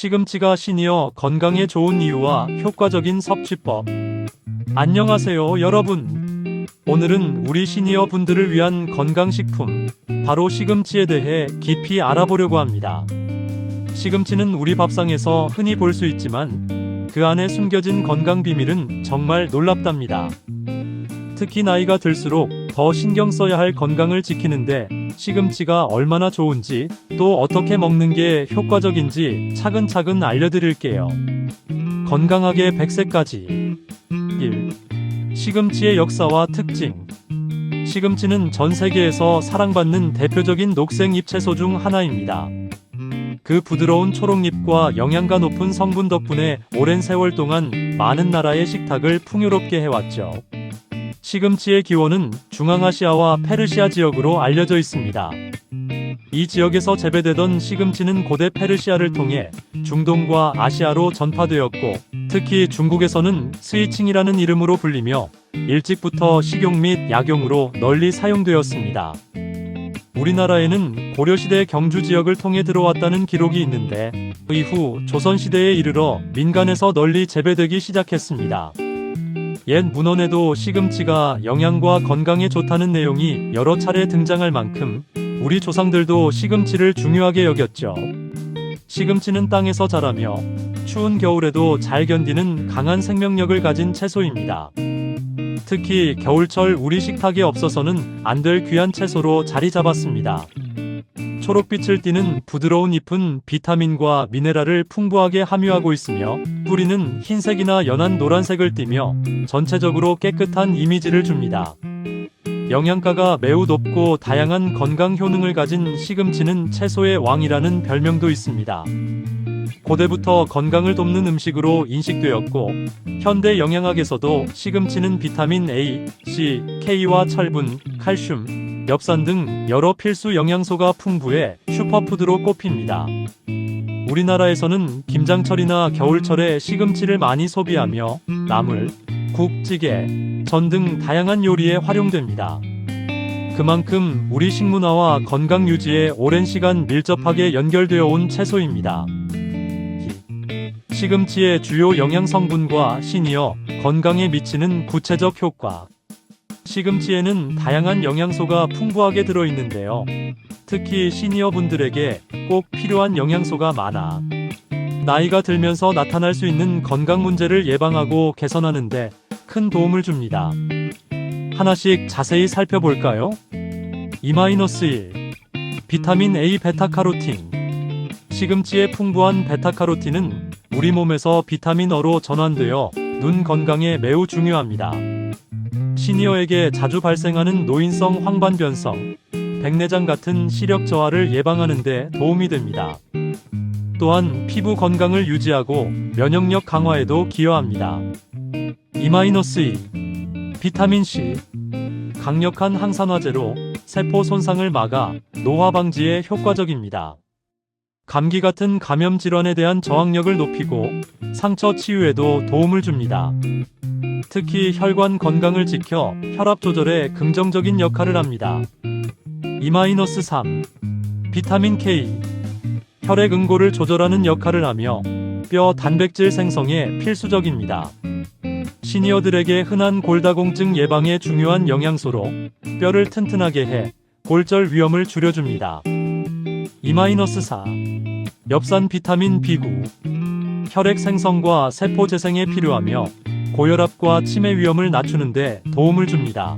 시금치가 시니어 건강에 좋은 이유와 효과적인 섭취법. 안녕하세요, 여러분. 오늘은 우리 시니어 분들을 위한 건강식품, 바로 시금치에 대해 깊이 알아보려고 합니다. 시금치는 우리 밥상에서 흔히 볼 수 있지만 그 안에 숨겨진 건강 비밀은 정말 놀랍답니다. 특히 나이가 들수록 더 신경 써야 할 건강을 지키는데 시금치가 얼마나 좋은지, 또 어떻게 먹는 게 효과적인지 차근차근 알려드릴게요. 건강하게 100세까지. 1. 시금치의 역사와 특징. 시금치는 전 세계에서 사랑받는 대표적인 녹색 잎채소 중 하나입니다. 그 부드러운 초록잎과 영양가 높은 성분 덕분에 오랜 세월 동안 많은 나라의 식탁을 풍요롭게 해왔죠. 시금치의 기원은 중앙아시아와 페르시아 지역으로 알려져 있습니다. 이 지역에서 재배되던 시금치는 고대 페르시아를 통해 중동과 아시아로 전파되었고, 특히 중국에서는 스이칭이라는 이름으로 불리며 일찍부터 식용 및 약용으로 널리 사용되었습니다. 우리나라에는 고려시대 경주 지역을 통해 들어왔다는 기록이 있는데, 이후 조선시대에 이르러 민간에서 널리 재배되기 시작했습니다. 옛 문헌에도 시금치가 영양과 건강에 좋다는 내용이 여러 차례 등장할 만큼 우리 조상들도 시금치를 중요하게 여겼죠. 시금치는 땅에서 자라며 추운 겨울에도 잘 견디는 강한 생명력을 가진 채소입니다. 특히 겨울철 우리 식탁에 없어서는 안 될 귀한 채소로 자리 잡았습니다. 초록빛을 띠는 부드러운 잎은 비타민과 미네랄을 풍부하게 함유하고 있으며, 뿌리는 흰색이나 연한 노란색을 띠며 전체적으로 깨끗한 이미지를 줍니다. 영양가가 매우 높고 다양한 건강 효능을 가진 시금치는 채소의 왕이라는 별명도 있습니다. 고대부터 건강을 돕는 음식으로 인식되었고, 현대 영양학에서도 시금치는 비타민 A, C, K와 철분, 칼슘, 엽산 등 여러 필수 영양소가 풍부해 슈퍼푸드로 꼽힙니다. 우리나라에서는 김장철이나 겨울철에 시금치를 많이 소비하며 나물, 국, 찌개, 전 등 다양한 요리에 활용됩니다. 그만큼 우리 식문화와 건강 유지에 오랜 시간 밀접하게 연결되어 온 채소입니다. 시금치의 주요 영양 성분과 시니어 건강에 미치는 구체적 효과. 시금치에는 다양한 영양소가 풍부하게 들어있는데요. 특히 시니어 분들에게 꼭 필요한 영양소가 많아 나이가 들면서 나타날 수 있는 건강 문제를 예방하고 개선하는데 큰 도움을 줍니다. 하나씩 자세히 살펴볼까요? 2-1. 비타민 A 베타카로틴. 시금치의 풍부한 베타카로틴은 우리 몸에서 비타민어로 전환되어 눈 건강에 매우 중요합니다. 시니어에게 자주 발생하는 노인성 황반변성, 백내장 같은 시력 저하를 예방하는 데 도움이 됩니다. 또한 피부 건강을 유지하고 면역력 강화에도 기여합니다. 2-2. 비타민 C. 강력한 항산화제로 세포 손상을 막아 노화 방지에 효과적입니다. 감기 같은 감염 질환에 대한 저항력을 높이고 상처 치유에도 도움을 줍니다. 특히 혈관 건강을 지켜 혈압 조절에 긍정적인 역할을 합니다. 2-3. 비타민 K. 혈액 응고를 조절하는 역할을 하며 뼈 단백질 생성에 필수적입니다. 시니어들에게 흔한 골다공증 예방에 중요한 영양소로 뼈를 튼튼하게 해 골절 위험을 줄여줍니다. 2-4. 엽산 비타민 B9. 혈액 생성과 세포 재생에 필요하며 고혈압과 치매 위험을 낮추는 데 도움을 줍니다.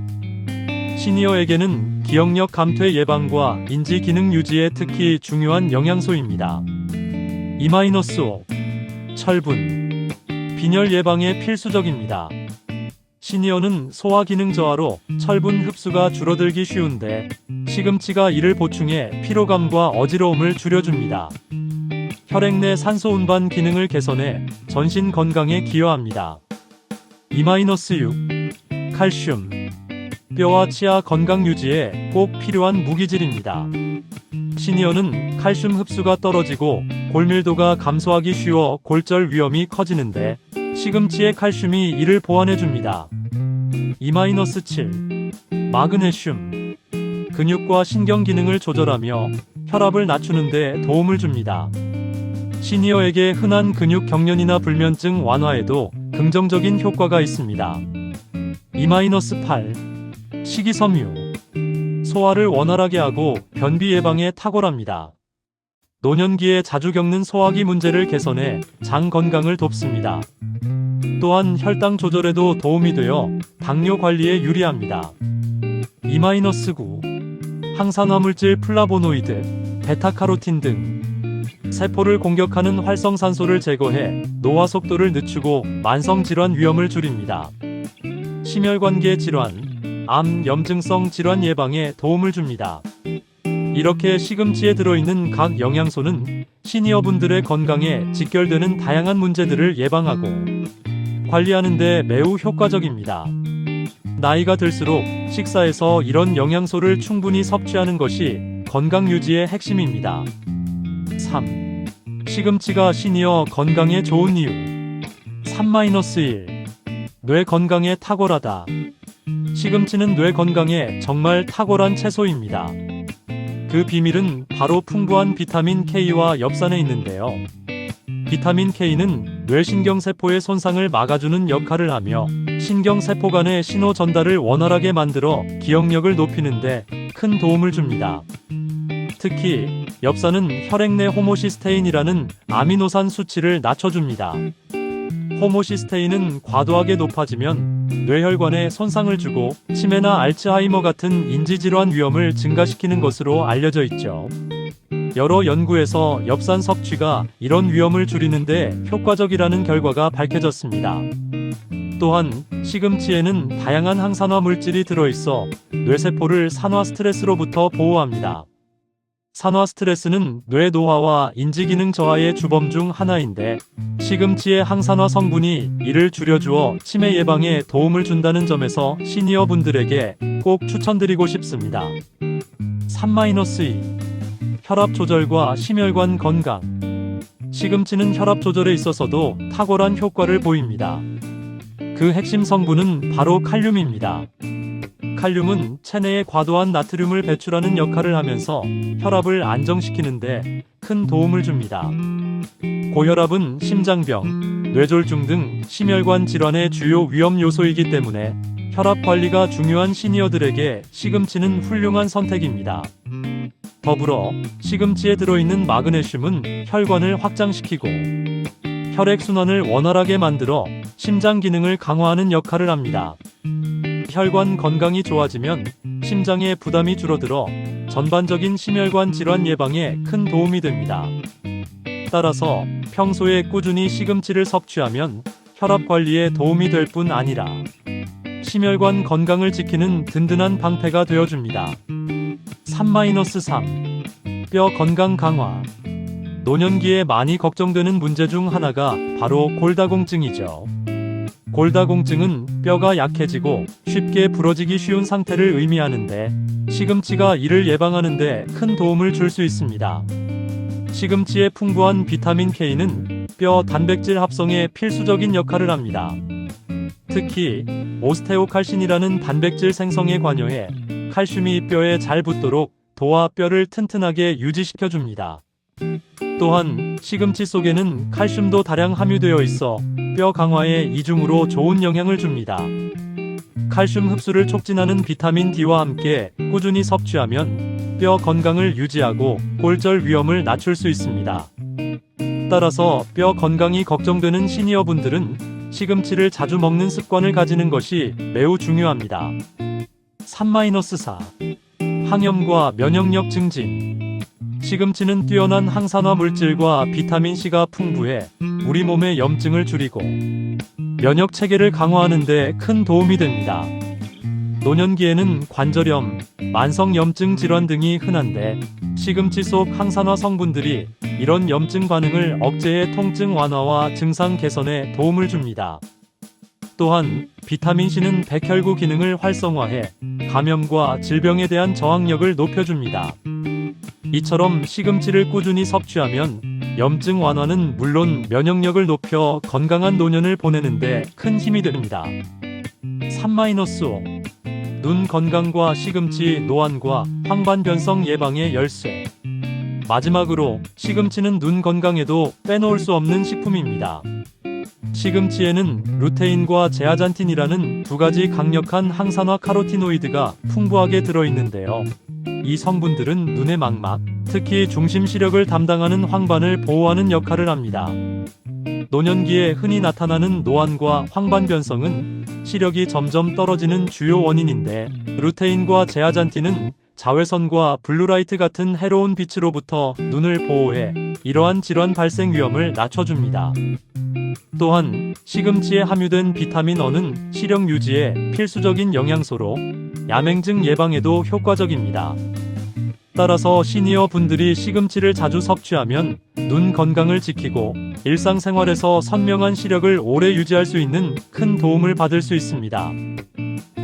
시니어에게는 기억력 감퇴 예방과 인지 기능 유지에 특히 중요한 영양소입니다. 2-5. 철분. 빈혈 예방에 필수적입니다. 시니어는 소화 기능 저하로 철분 흡수가 줄어들기 쉬운데 시금치가 이를 보충해 피로감과 어지러움을 줄여줍니다. 혈액 내 산소 운반 기능을 개선해 전신 건강에 기여합니다. 2-6. 칼슘. 뼈와 치아 건강 유지에 꼭 필요한 무기질입니다. 시니어는 칼슘 흡수가 떨어지고 골밀도가 감소하기 쉬워 골절 위험이 커지는데 시금치의 칼슘이 이를 보완해줍니다. 2-7. 마그네슘. 근육과 신경 기능을 조절하며 혈압을 낮추는 데 도움을 줍니다. 시니어에게 흔한 근육 경련이나 불면증 완화에도 긍정적인 효과가 있습니다. 2-8. 식이섬유. 소화를 원활하게 하고 변비 예방에 탁월합니다. 노년기에 자주 겪는 소화기 문제를 개선해 장 건강을 돕습니다. 또한 혈당 조절에도 도움이 되어 당뇨 관리에 유리합니다. 2-9. 항산화 물질 플라보노이드, 베타카로틴 등 세포를 공격하는 활성산소를 제거해 노화 속도를 늦추고 만성질환 위험을 줄입니다. 심혈관계 질환, 암, 염증성 질환 예방에 도움을 줍니다. 이렇게 시금치에 들어있는 각 영양소는 시니어분들의 건강에 직결되는 다양한 문제들을 예방하고 관리하는 데 매우 효과적입니다. 나이가 들수록 식사에서 이런 영양소를 충분히 섭취하는 것이 건강 유지의 핵심입니다. 3. 시금치가 시니어 건강에 좋은 이유. 3-1. 뇌 건강에 탁월하다. 시금치는 뇌 건강에 정말 탁월한 채소입니다. 그 비밀은 바로 풍부한 비타민 K와 엽산에 있는데요. 비타민 K는 뇌신경세포의 손상을 막아주는 역할을 하며 신경세포 간의 신호 전달을 원활하게 만들어 기억력을 높이는데 큰 도움을 줍니다. 특히 엽산은 혈액 내 호모시스테인이라는 아미노산 수치를 낮춰줍니다. 호모시스테인은 과도하게 높아지면 뇌혈관에 손상을 주고 치매나 알츠하이머 같은 인지질환 위험을 증가시키는 것으로 알려져 있죠. 여러 연구에서 엽산 섭취가 이런 위험을 줄이는데 효과적이라는 결과가 밝혀졌습니다. 또한 시금치에는 다양한 항산화 물질이 들어있어 뇌세포를 산화 스트레스로부터 보호합니다. 산화 스트레스는 뇌 노화와 인지기능 저하의 주범 중 하나인데 시금치의 항산화 성분이 이를 줄여주어 치매 예방에 도움을 준다는 점에서 시니어 분들에게 꼭 추천드리고 싶습니다. 3-2. 혈압 조절과 심혈관 건강. 시금치는 혈압 조절에 있어서도 탁월한 효과를 보입니다. 그 핵심 성분은 바로 칼륨입니다. 칼륨은 체내에 과도한 나트륨을 배출하는 역할을 하면서 혈압을 안정시키는데 큰 도움을 줍니다. 고혈압은 심장병, 뇌졸중 등 심혈관 질환의 주요 위험 요소이기 때문에 혈압 관리가 중요한 시니어들에게 시금치는 훌륭한 선택입니다. 더불어 시금치에 들어있는 마그네슘은 혈관을 확장시키고 혈액순환을 원활하게 만들어 심장 기능을 강화하는 역할을 합니다. 혈관 건강이 좋아지면 심장의 부담이 줄어들어 전반적인 심혈관 질환 예방에 큰 도움이 됩니다. 따라서 평소에 꾸준히 시금치를 섭취하면 혈압 관리에 도움이 될 뿐 아니라 심혈관 건강을 지키는 든든한 방패가 되어줍니다. 3-3. 뼈 건강 강화. 노년기에 많이 걱정되는 문제 중 하나가 바로 골다공증이죠. 골다공증은 뼈가 약해지고 쉽게 부러지기 쉬운 상태를 의미하는데 시금치가 이를 예방하는 데 큰 도움을 줄 수 있습니다. 시금치의 풍부한 비타민 K는 뼈 단백질 합성에 필수적인 역할을 합니다. 특히 오스테오칼신이라는 단백질 생성에 관여해 칼슘이 뼈에 잘 붙도록 도와 뼈를 튼튼하게 유지시켜줍니다. 또한 시금치 속에는 칼슘도 다량 함유되어 있어 뼈 강화에 이중으로 좋은 영향을 줍니다. 칼슘 흡수를 촉진하는 비타민 D와 함께 꾸준히 섭취하면 뼈 건강을 유지하고 골절 위험을 낮출 수 있습니다. 따라서 뼈 건강이 걱정되는 시니어분들은 시금치를 자주 먹는 습관을 가지는 것이 매우 중요합니다. 3-4. 항염과 면역력 증진. 시금치는 뛰어난 항산화 물질과 비타민C가 풍부해 우리 몸의 염증을 줄이고 면역 체계를 강화하는 데 큰 도움이 됩니다. 노년기에는 관절염, 만성 염증 질환 등이 흔한데 시금치 속 항산화 성분들이 이런 염증 반응을 억제해 통증 완화와 증상 개선에 도움을 줍니다. 또한 비타민C는 백혈구 기능을 활성화해 감염과 질병에 대한 저항력을 높여줍니다. 이처럼 시금치를 꾸준히 섭취하면 염증 완화는 물론 면역력을 높여 건강한 노년을 보내는데 큰 힘이 됩니다. 3-5. 눈 건강과 시금치 노안과 황반변성 예방의 열쇠. 마지막으로 시금치는 눈 건강에도 빼놓을 수 없는 식품입니다. 시금치에는 루테인과 제아잔틴이라는 두 가지 강력한 항산화 카로티노이드가 풍부하게 들어있는데요. 이 성분들은 눈의 망막, 특히 중심 시력을 담당하는 황반을 보호하는 역할을 합니다. 노년기에 흔히 나타나는 노안과 황반 변성은 시력이 점점 떨어지는 주요 원인인데, 루테인과 제아잔틴은 자외선과 블루라이트 같은 해로운 빛으로부터 눈을 보호해 이러한 질환 발생 위험을 낮춰줍니다. 또한 시금치에 함유된 비타민 E는 시력 유지에 필수적인 영양소로 야맹증 예방에도 효과적입니다. 따라서 시니어 분들이 시금치를 자주 섭취하면 눈 건강을 지키고 일상생활에서 선명한 시력을 오래 유지할 수 있는 큰 도움을 받을 수 있습니다.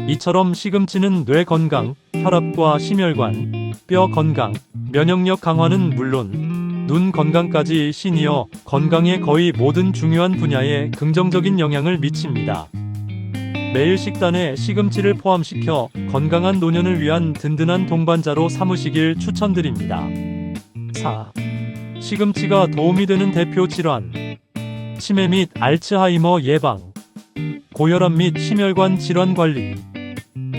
이처럼 시금치는 뇌 건강, 혈압과 심혈관, 뼈 건강, 면역력 강화는 물론 눈 건강까지 시니어 건강의 거의 모든 중요한 분야에 긍정적인 영향을 미칩니다. 매일 식단에 시금치를 포함시켜 건강한 노년을 위한 든든한 동반자로 삼으시길 추천드립니다. 4. 시금치가 도움이 되는 대표 질환. 치매 및 알츠하이머 예방, 고혈압 및 심혈관 질환 관리,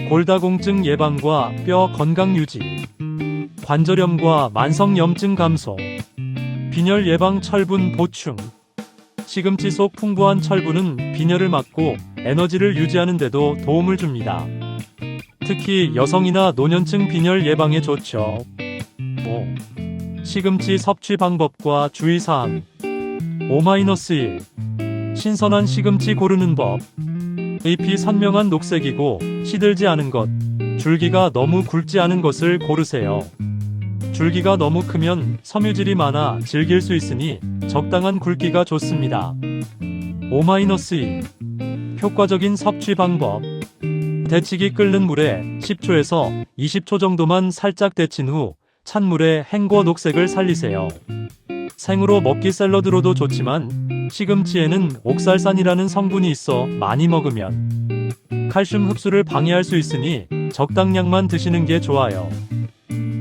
골다공증 예방과 뼈 건강 유지, 관절염과 만성염증 감소, 빈혈 예방 철분 보충. 시금치 속 풍부한 철분은 빈혈을 막고 에너지를 유지하는 데도 도움을 줍니다. 특히 여성이나 노년층 빈혈 예방에 좋죠. 5. 시금치 섭취 방법과 주의사항. 5-1. 신선한 시금치 고르는 법. 잎이 선명한 녹색이고 시들지 않은 것, 줄기가 너무 굵지 않은 것을 고르세요. 줄기가 너무 크면 섬유질이 많아 질길 수 있으니 적당한 굵기가 좋습니다. 5-2. 효과적인 섭취 방법. 데치기 끓는 물에 10초에서 20초 정도만 살짝 데친 후 찬물에 헹궈 녹색을 살리세요. 생으로 먹기 샐러드로도 좋지만 시금치에는 옥살산이라는 성분이 있어 많이 먹으면 칼슘 흡수를 방해할 수 있으니 적당량만 드시는 게 좋아요.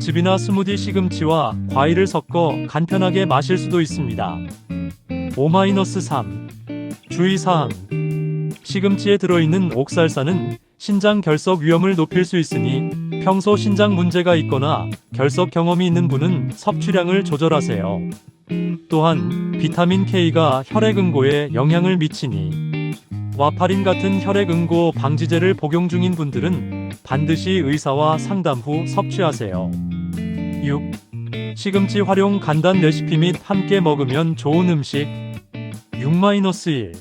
즙이나 스무디 시금치와 과일을 섞어 간편하게 마실 수도 있습니다. 5-3. 주의사항. 시금치에 들어있는 옥살산은 신장 결석 위험을 높일 수 있으니 평소 신장 문제가 있거나 결석 경험이 있는 분은 섭취량을 조절하세요. 또한 비타민 K가 혈액응고에 영향을 미치니 와파린 같은 혈액응고 방지제를 복용 중인 분들은 반드시 의사와 상담 후 섭취하세요. 6. 시금치 활용 간단 레시피 및 함께 먹으면 좋은 음식. 6-1.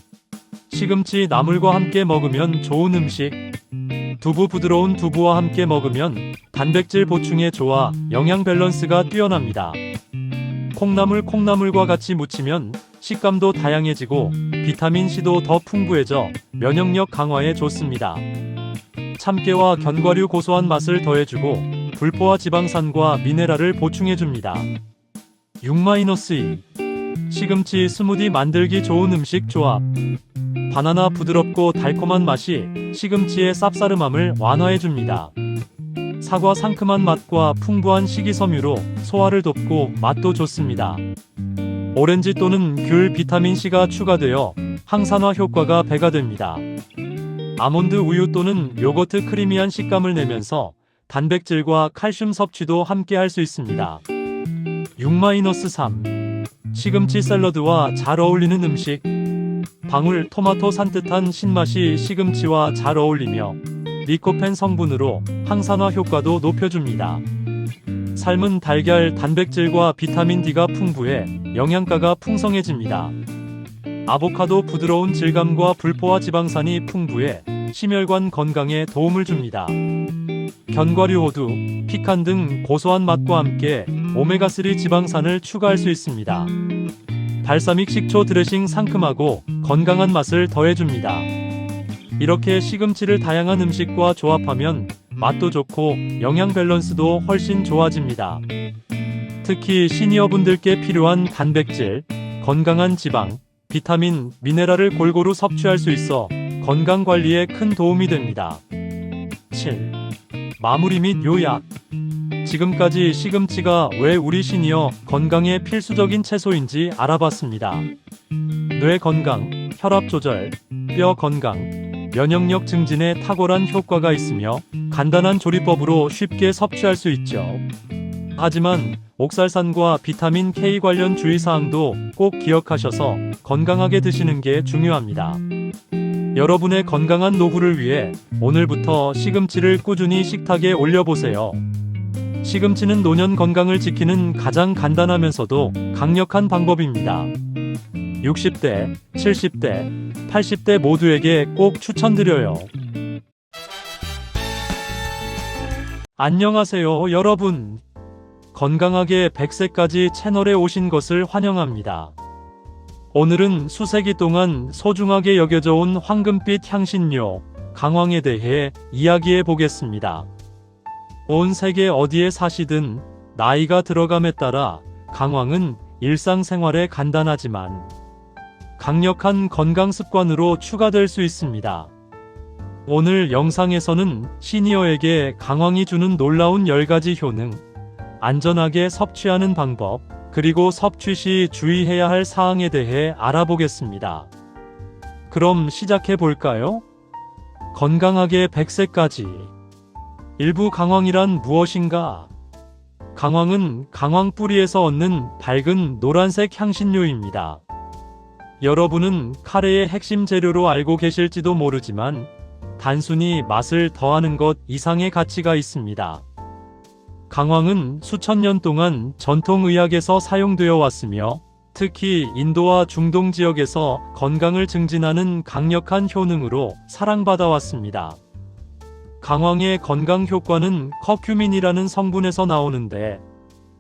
시금치 나물과 함께 먹으면 좋은 음식. 두부 부드러운 두부와 함께 먹으면 단백질 보충에 좋아 영양 밸런스가 뛰어납니다. 콩나물과 같이 무치면 식감도 다양해지고 비타민C도 더 풍부해져 면역력 강화에 좋습니다. 참깨와 견과류 고소한 맛을 더해주고 불포화 지방산과 미네랄을 보충해줍니다. 6-2. 시금치 스무디 만들기 좋은 음식 조합. 바나나 부드럽고 달콤한 맛이 시금치의 쌉싸름함을 완화해줍니다. 사과 상큼한 맛과 풍부한 식이섬유로 소화를 돕고 맛도 좋습니다. 오렌지 또는 귤 비타민C가 추가되어 항산화 효과가 배가 됩니다. 아몬드 우유 또는 요거트 크리미한 식감을 내면서 단백질과 칼슘 섭취도 함께 할 수 있습니다. 6-3. 시금치 샐러드와 잘 어울리는 음식. 방울 토마토 산뜻한 신맛이 시금치와 잘 어울리며 리코펜 성분으로 항산화 효과도 높여줍니다. 삶은 달걀 단백질과 비타민 D가 풍부해 영양가가 풍성해집니다. 아보카도 부드러운 질감과 불포화 지방산이 풍부해 심혈관 건강에 도움을 줍니다. 견과류 호두, 피칸 등 고소한 맛과 함께 오메가3 지방산을 추가할 수 있습니다. 발사믹 식초 드레싱 상큼하고 건강한 맛을 더해줍니다. 이렇게 시금치를 다양한 음식과 조합하면 맛도 좋고 영양 밸런스도 훨씬 좋아집니다. 특히 시니어분들께 필요한 단백질, 건강한 지방, 비타민, 미네랄을 골고루 섭취할 수 있어 건강관리에 큰 도움이 됩니다. 7. 마무리 및 요약. 지금까지 시금치가 왜 우리 시니어 건강에 필수적인 채소인지 알아봤습니다. 뇌 건강, 혈압 조절, 뼈 건강, 면역력 증진에 탁월한 효과가 있으며 간단한 조리법으로 쉽게 섭취할 수 있죠. 하지만 옥살산과 비타민 K 관련 주의사항도 꼭 기억하셔서 건강하게 드시는 게 중요합니다. 여러분의 건강한 노후를 위해 오늘부터 시금치를 꾸준히 식탁에 올려보세요. 시금치는 노년 건강을 지키는 가장 간단하면서도 강력한 방법입니다. 60대, 70대, 80대 모두에게 꼭 추천드려요. 안녕하세요, 여러분. 건강하게 100세까지 채널에 오신 것을 환영합니다. 오늘은 수세기 동안 소중하게 여겨져 온 황금빛 향신료, 강황에 대해 이야기해 보겠습니다. 온 세계 어디에 사시든 나이가 들어감에 따라 강황은 일상생활에 간단하지만 강력한 건강 습관으로 추가될 수 있습니다. 오늘 영상에서는 시니어에게 강황이 주는 놀라운 10가지 효능, 안전하게 섭취하는 방법, 그리고 섭취 시 주의해야 할 사항에 대해 알아보겠습니다. 그럼 시작해 볼까요? 건강하게 100세까지. 일부 강황이란 무엇인가? 강황은 강황 뿌리에서 얻는 밝은 노란색 향신료입니다. 여러분은 카레의 핵심 재료로 알고 계실지도 모르지만 단순히 맛을 더하는 것 이상의 가치가 있습니다. 강황은 수천 년 동안 전통의학에서 사용되어 왔으며 특히 인도와 중동 지역에서 건강을 증진하는 강력한 효능으로 사랑받아 왔습니다. 강황의 건강 효과는 커큐민이라는 성분에서 나오는데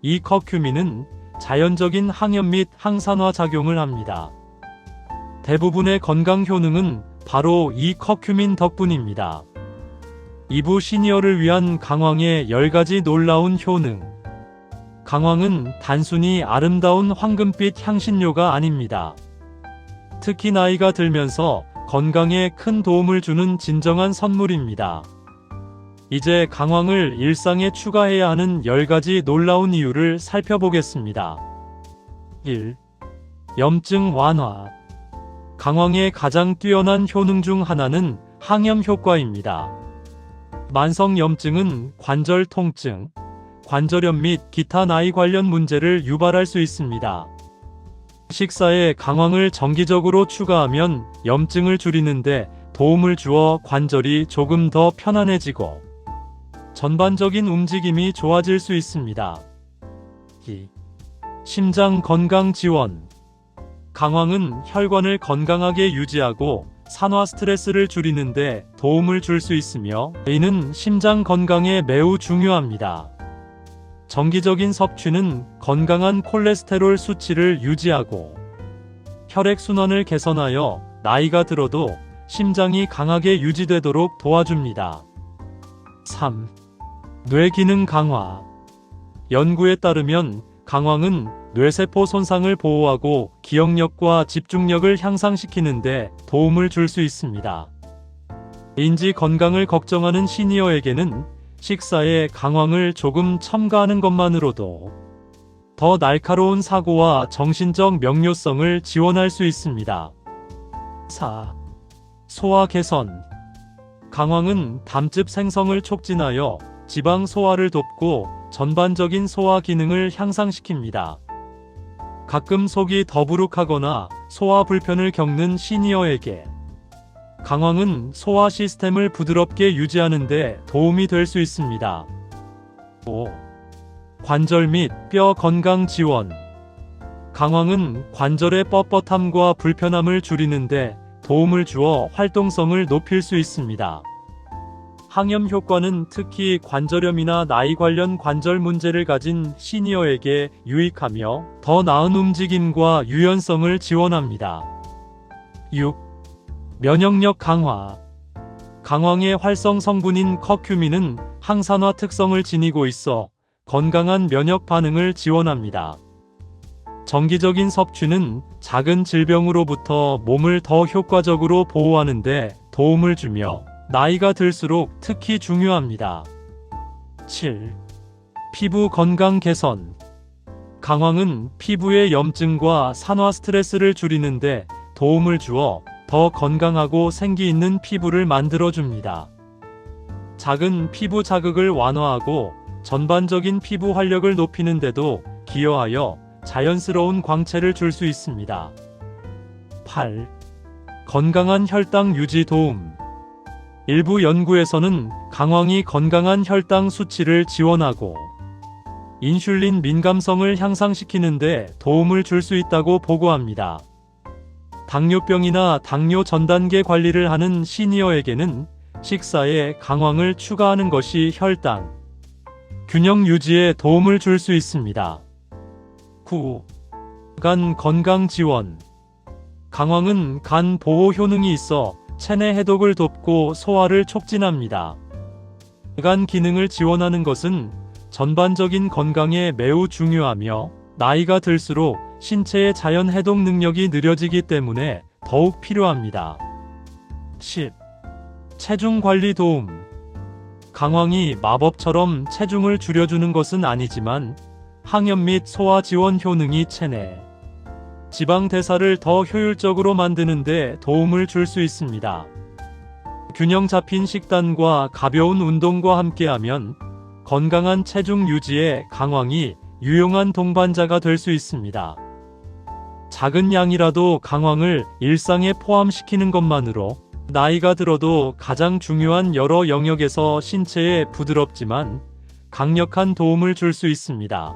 이 커큐민은 자연적인 항염 및 항산화 작용을 합니다. 대부분의 건강 효능은 바로 이 커큐민 덕분입니다. 2부 시니어를 위한 강황의 10가지 놀라운 효능. 강황은 단순히 아름다운 황금빛 향신료가 아닙니다. 특히 나이가 들면서 건강에 큰 도움을 주는 진정한 선물입니다. 이제 강황을 일상에 추가해야 하는 10가지 놀라운 이유를 살펴보겠습니다. 1. 염증 완화. 강황의 가장 뛰어난 효능 중 하나는 항염 효과입니다. 만성 염증은 관절 통증, 관절염 및 기타 나이 관련 문제를 유발할 수 있습니다. 식사에 강황을 정기적으로 추가하면 염증을 줄이는데 도움을 주어 관절이 조금 더 편안해지고 전반적인 움직임이 좋아질 수 있습니다. 2. 심장 건강 지원. 강황은 혈관을 건강하게 유지하고 산화 스트레스를 줄이는데 도움을 줄 수 있으며 이는 심장 건강에 매우 중요합니다. 정기적인 섭취는 건강한 콜레스테롤 수치를 유지하고 혈액순환을 개선하여 나이가 들어도 심장이 강하게 유지되도록 도와줍니다. 3. 뇌 기능 강화. 연구에 따르면 강황은 뇌세포 손상을 보호하고 기억력과 집중력을 향상시키는데 도움을 줄 수 있습니다. 인지 건강을 걱정하는 시니어에게는 식사에 강황을 조금 첨가하는 것만으로도 더 날카로운 사고와 정신적 명료성을 지원할 수 있습니다. 4. 소화 개선. 강황은 담즙 생성을 촉진하여 지방 소화를 돕고 전반적인 소화 기능을 향상시킵니다. 가끔 속이 더부룩하거나 소화 불편을 겪는 시니어에게 강황은 소화 시스템을 부드럽게 유지하는 데 도움이 될 수 있습니다. 5. 관절 및 뼈 건강 지원. 강황은 관절의 뻣뻣함과 불편함을 줄이는데 도움을 주어 활동성을 높일 수 있습니다. 항염 효과는 특히 관절염이나 나이 관련 관절 문제를 가진 시니어에게 유익하며 더 나은 움직임과 유연성을 지원합니다. 6. 면역력 강화. 강황의 활성 성분인 커큐민은 항산화 특성을 지니고 있어 건강한 면역 반응을 지원합니다. 정기적인 섭취는 작은 질병으로부터 몸을 더 효과적으로 보호하는 데 도움을 주며 나이가 들수록 특히 중요합니다. 7. 피부 건강 개선. 강황은 피부의 염증과 산화 스트레스를 줄이는데 도움을 주어 더 건강하고 생기 있는 피부를 만들어줍니다. 작은 피부 자극을 완화하고 전반적인 피부 활력을 높이는 데도 기여하여 자연스러운 광채를 줄 수 있습니다. 8. 건강한 혈당 유지 도움. 일부 연구에서는 강황이 건강한 혈당 수치를 지원하고 인슐린 민감성을 향상시키는 데 도움을 줄 수 있다고 보고합니다. 당뇨병이나 당뇨 전단계 관리를 하는 시니어에게는 식사에 강황을 추가하는 것이 혈당 균형 유지에 도움을 줄 수 있습니다. 9. 간 건강 지원. 강황은 간 보호 효능이 있어 체내 해독을 돕고 소화를 촉진합니다. 간 기능을 지원하는 것은 전반적인 건강에 매우 중요하며 나이가 들수록 신체의 자연 해독 능력이 느려지기 때문에 더욱 필요합니다. 10. 체중 관리 도움. 강황이 마법처럼 체중을 줄여주는 것은 아니지만 항염 및 소화 지원 효능이 체내 지방 대사를 더 효율적으로 만드는 데 도움을 줄 수 있습니다. 균형 잡힌 식단과 가벼운 운동과 함께하면 건강한 체중 유지에 강황이 유용한 동반자가 될 수 있습니다. 작은 양이라도 강황을 일상에 포함시키는 것만으로 나이가 들어도 가장 중요한 여러 영역에서 신체에 부드럽지만 강력한 도움을 줄 수 있습니다.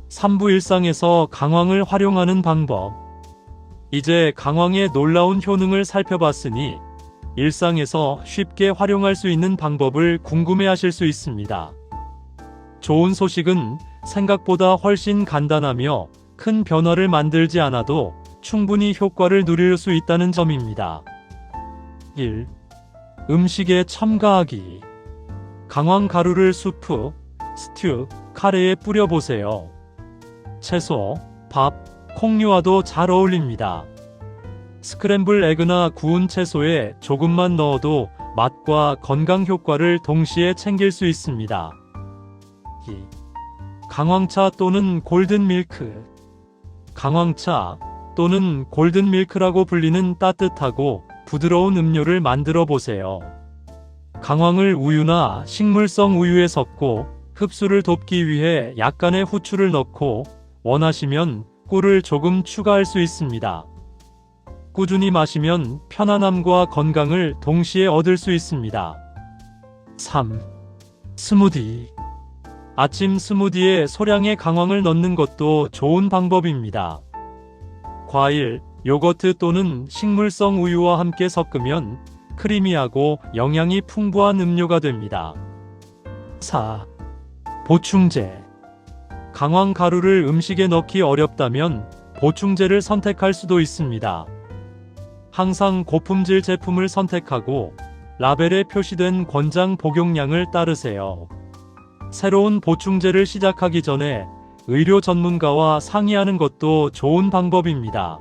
3부 일상에서 강황을 활용하는 방법. 이제 강황의 놀라운 효능을 살펴봤으니 일상에서 쉽게 활용할 수 있는 방법을 궁금해하실 수 있습니다. 좋은 소식은 생각보다 훨씬 간단하며 큰 변화를 만들지 않아도 충분히 효과를 누릴 수 있다는 점입니다. 1. 음식에 첨가하기. 강황 가루를 수프, 스튜, 카레에 뿌려보세요. 채소, 밥, 콩류와도 잘 어울립니다. 스크램블 에그나 구운 채소에 조금만 넣어도 맛과 건강 효과를 동시에 챙길 수 있습니다. 2. 강황차 또는 골든밀크. 강황차 또는 골든밀크라고 불리는 따뜻하고 부드러운 음료를 만들어 보세요. 강황을 우유나 식물성 우유에 섞고 흡수를 돕기 위해 약간의 후추를 넣고 원하시면 꿀을 조금 추가할 수 있습니다. 꾸준히 마시면 편안함과 건강을 동시에 얻을 수 있습니다. 3. 스무디. 아침 스무디에 소량의 강황을 넣는 것도 좋은 방법입니다. 과일, 요거트 또는 식물성 우유와 함께 섞으면 크리미하고 영양이 풍부한 음료가 됩니다. 4. 보충제. 강황 가루를 음식에 넣기 어렵다면 보충제를 선택할 수도 있습니다. 항상 고품질 제품을 선택하고 라벨에 표시된 권장 복용량을 따르세요. 새로운 보충제를 시작하기 전에 의료 전문가와 상의하는 것도 좋은 방법입니다.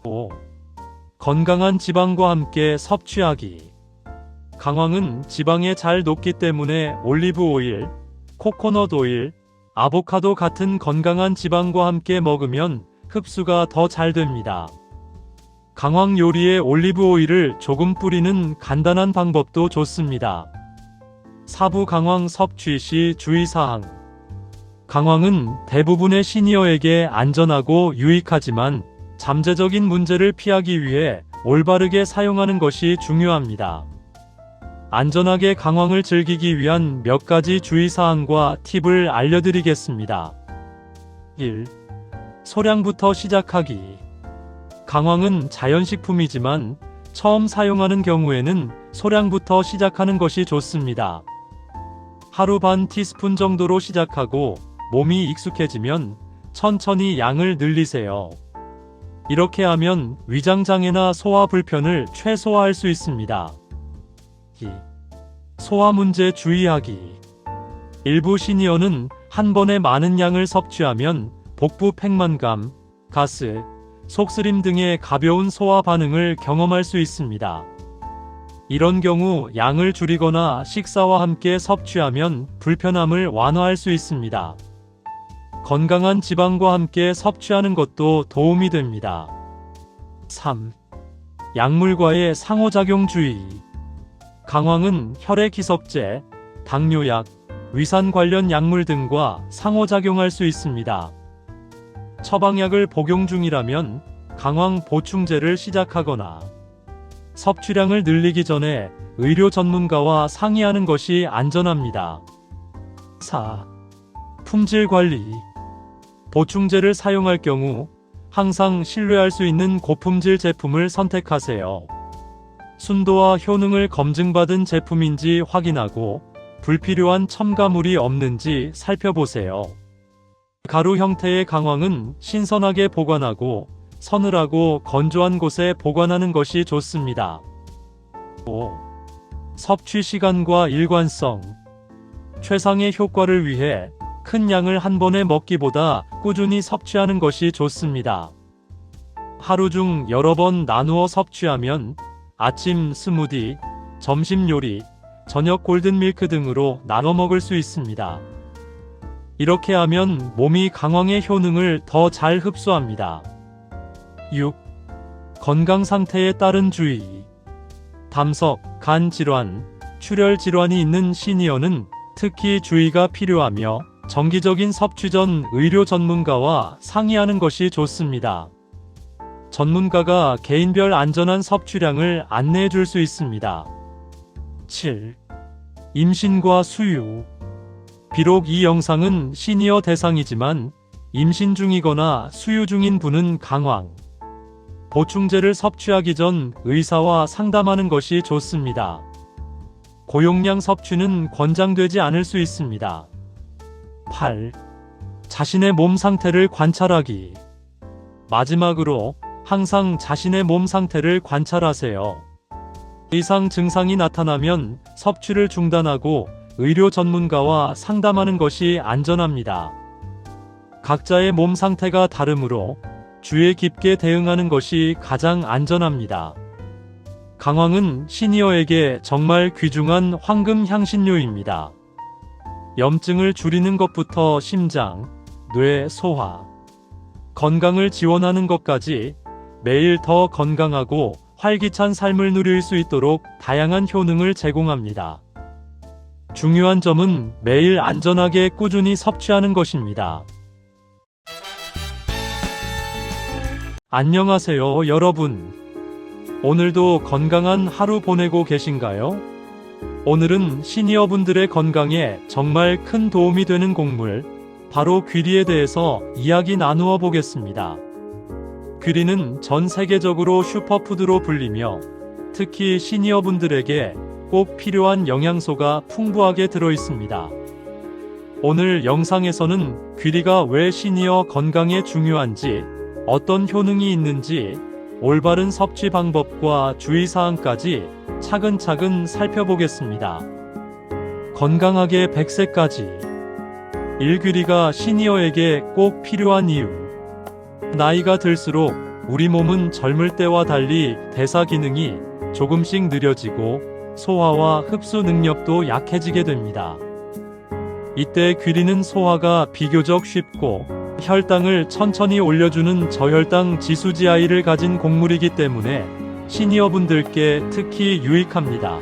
5. 건강한 지방과 함께 섭취하기. 강황은 지방에 잘 녹기 때문에 올리브 오일, 코코넛 오일, 아보카도 같은 건강한 지방과 함께 먹으면 흡수가 더 잘 됩니다. 강황 요리에 올리브 오일을 조금 뿌리는 간단한 방법도 좋습니다. 4부 강황 섭취 시 주의사항. 강황은 대부분의 시니어에게 안전하고 유익하지만 잠재적인 문제를 피하기 위해 올바르게 사용하는 것이 중요합니다. 안전하게 강황을 즐기기 위한 몇 가지 주의사항과 팁을 알려드리겠습니다. 1. 소량부터 시작하기. 강황은 자연식품이지만 처음 사용하는 경우에는 소량부터 시작하는 것이 좋습니다. 하루 반 티스푼 정도로 시작하고 몸이 익숙해지면 천천히 양을 늘리세요. 이렇게 하면 위장장애나 소화 불편을 최소화할 수 있습니다. 2. 소화 문제 주의하기. 일부 시니어는 한 번에 많은 양을 섭취하면 복부 팽만감, 가스, 속쓰림 등의 가벼운 소화 반응을 경험할 수 있습니다. 이런 경우 양을 줄이거나 식사와 함께 섭취하면 불편함을 완화할 수 있습니다. 건강한 지방과 함께 섭취하는 것도 도움이 됩니다. 3. 약물과의 상호작용 주의. 강황은 혈액 기석제, 당뇨약, 위산 관련 약물 등과 상호작용할 수 있습니다. 처방약을 복용 중이라면 강황 보충제를 시작하거나 섭취량을 늘리기 전에 의료 전문가와 상의하는 것이 안전합니다. 4. 품질 관리. 보충제를 사용할 경우 항상 신뢰할 수 있는 고품질 제품을 선택하세요. 순도와 효능을 검증받은 제품인지 확인하고 불필요한 첨가물이 없는지 살펴보세요. 가루 형태의 강황은 신선하게 보관하고 서늘하고 건조한 곳에 보관하는 것이 좋습니다. 5. 섭취 시간과 일관성. 최상의 효과를 위해 큰 양을 한 번에 먹기보다 꾸준히 섭취하는 것이 좋습니다. 하루 중 여러 번 나누어 섭취하면 아침 스무디, 점심 요리, 저녁 골든밀크 등으로 나눠 먹을 수 있습니다. 이렇게 하면 몸이 강황의 효능을 더 잘 흡수합니다. 6. 건강 상태에 따른 주의. 담석, 간 질환, 출혈 질환이 있는 시니어는 특히 주의가 필요하며 정기적인 섭취 전 의료 전문가와 상의하는 것이 좋습니다. 전문가가 개인별 안전한 섭취량을 안내해 줄 수 있습니다. 7. 임신과 수유. 비록 이 영상은 시니어 대상이지만 임신 중이거나 수유 중인 분은 강황 보충제를 섭취하기 전 의사와 상담하는 것이 좋습니다. 고용량 섭취는 권장되지 않을 수 있습니다. 8. 자신의 몸 상태를 관찰하기. 마지막으로 항상 자신의 몸 상태를 관찰하세요. 이상 증상이 나타나면 섭취를 중단하고 의료 전문가와 상담하는 것이 안전합니다. 각자의 몸 상태가 다르므로 주의 깊게 대응하는 것이 가장 안전합니다. 강황은 시니어에게 정말 귀중한 황금 향신료입니다. 염증을 줄이는 것부터 심장, 뇌, 소화, 건강을 지원하는 것까지 매일 더 건강하고 활기찬 삶을 누릴 수 있도록 다양한 효능을 제공합니다. 중요한 점은 매일 안전하게 꾸준히 섭취하는 것입니다. 안녕하세요, 여러분. 오늘도 건강한 하루 보내고 계신가요? 오늘은 시니어분들의 건강에 정말 큰 도움이 되는 곡물, 바로 귀리에 대해서 이야기 나누어 보겠습니다. 귀리는 전 세계적으로 슈퍼푸드로 불리며 특히 시니어분들에게 꼭 필요한 영양소가 풍부하게 들어 있습니다. 오늘 영상에서는 귀리가 왜 시니어 건강에 중요한지, 어떤 효능이 있는지, 올바른 섭취 방법과 주의사항까지 차근차근 살펴보겠습니다. 건강하게 100세까지. 1. 귀리가 시니어에게 꼭 필요한 이유. 나이가 들수록 우리 몸은 젊을 때와 달리 대사 기능이 조금씩 느려지고 소화와 흡수 능력도 약해지게 됩니다. 이때 귀리는 소화가 비교적 쉽고 혈당을 천천히 올려주는 저혈당 지수지아이를 가진 곡물이기 때문에 시니어분들께 특히 유익합니다.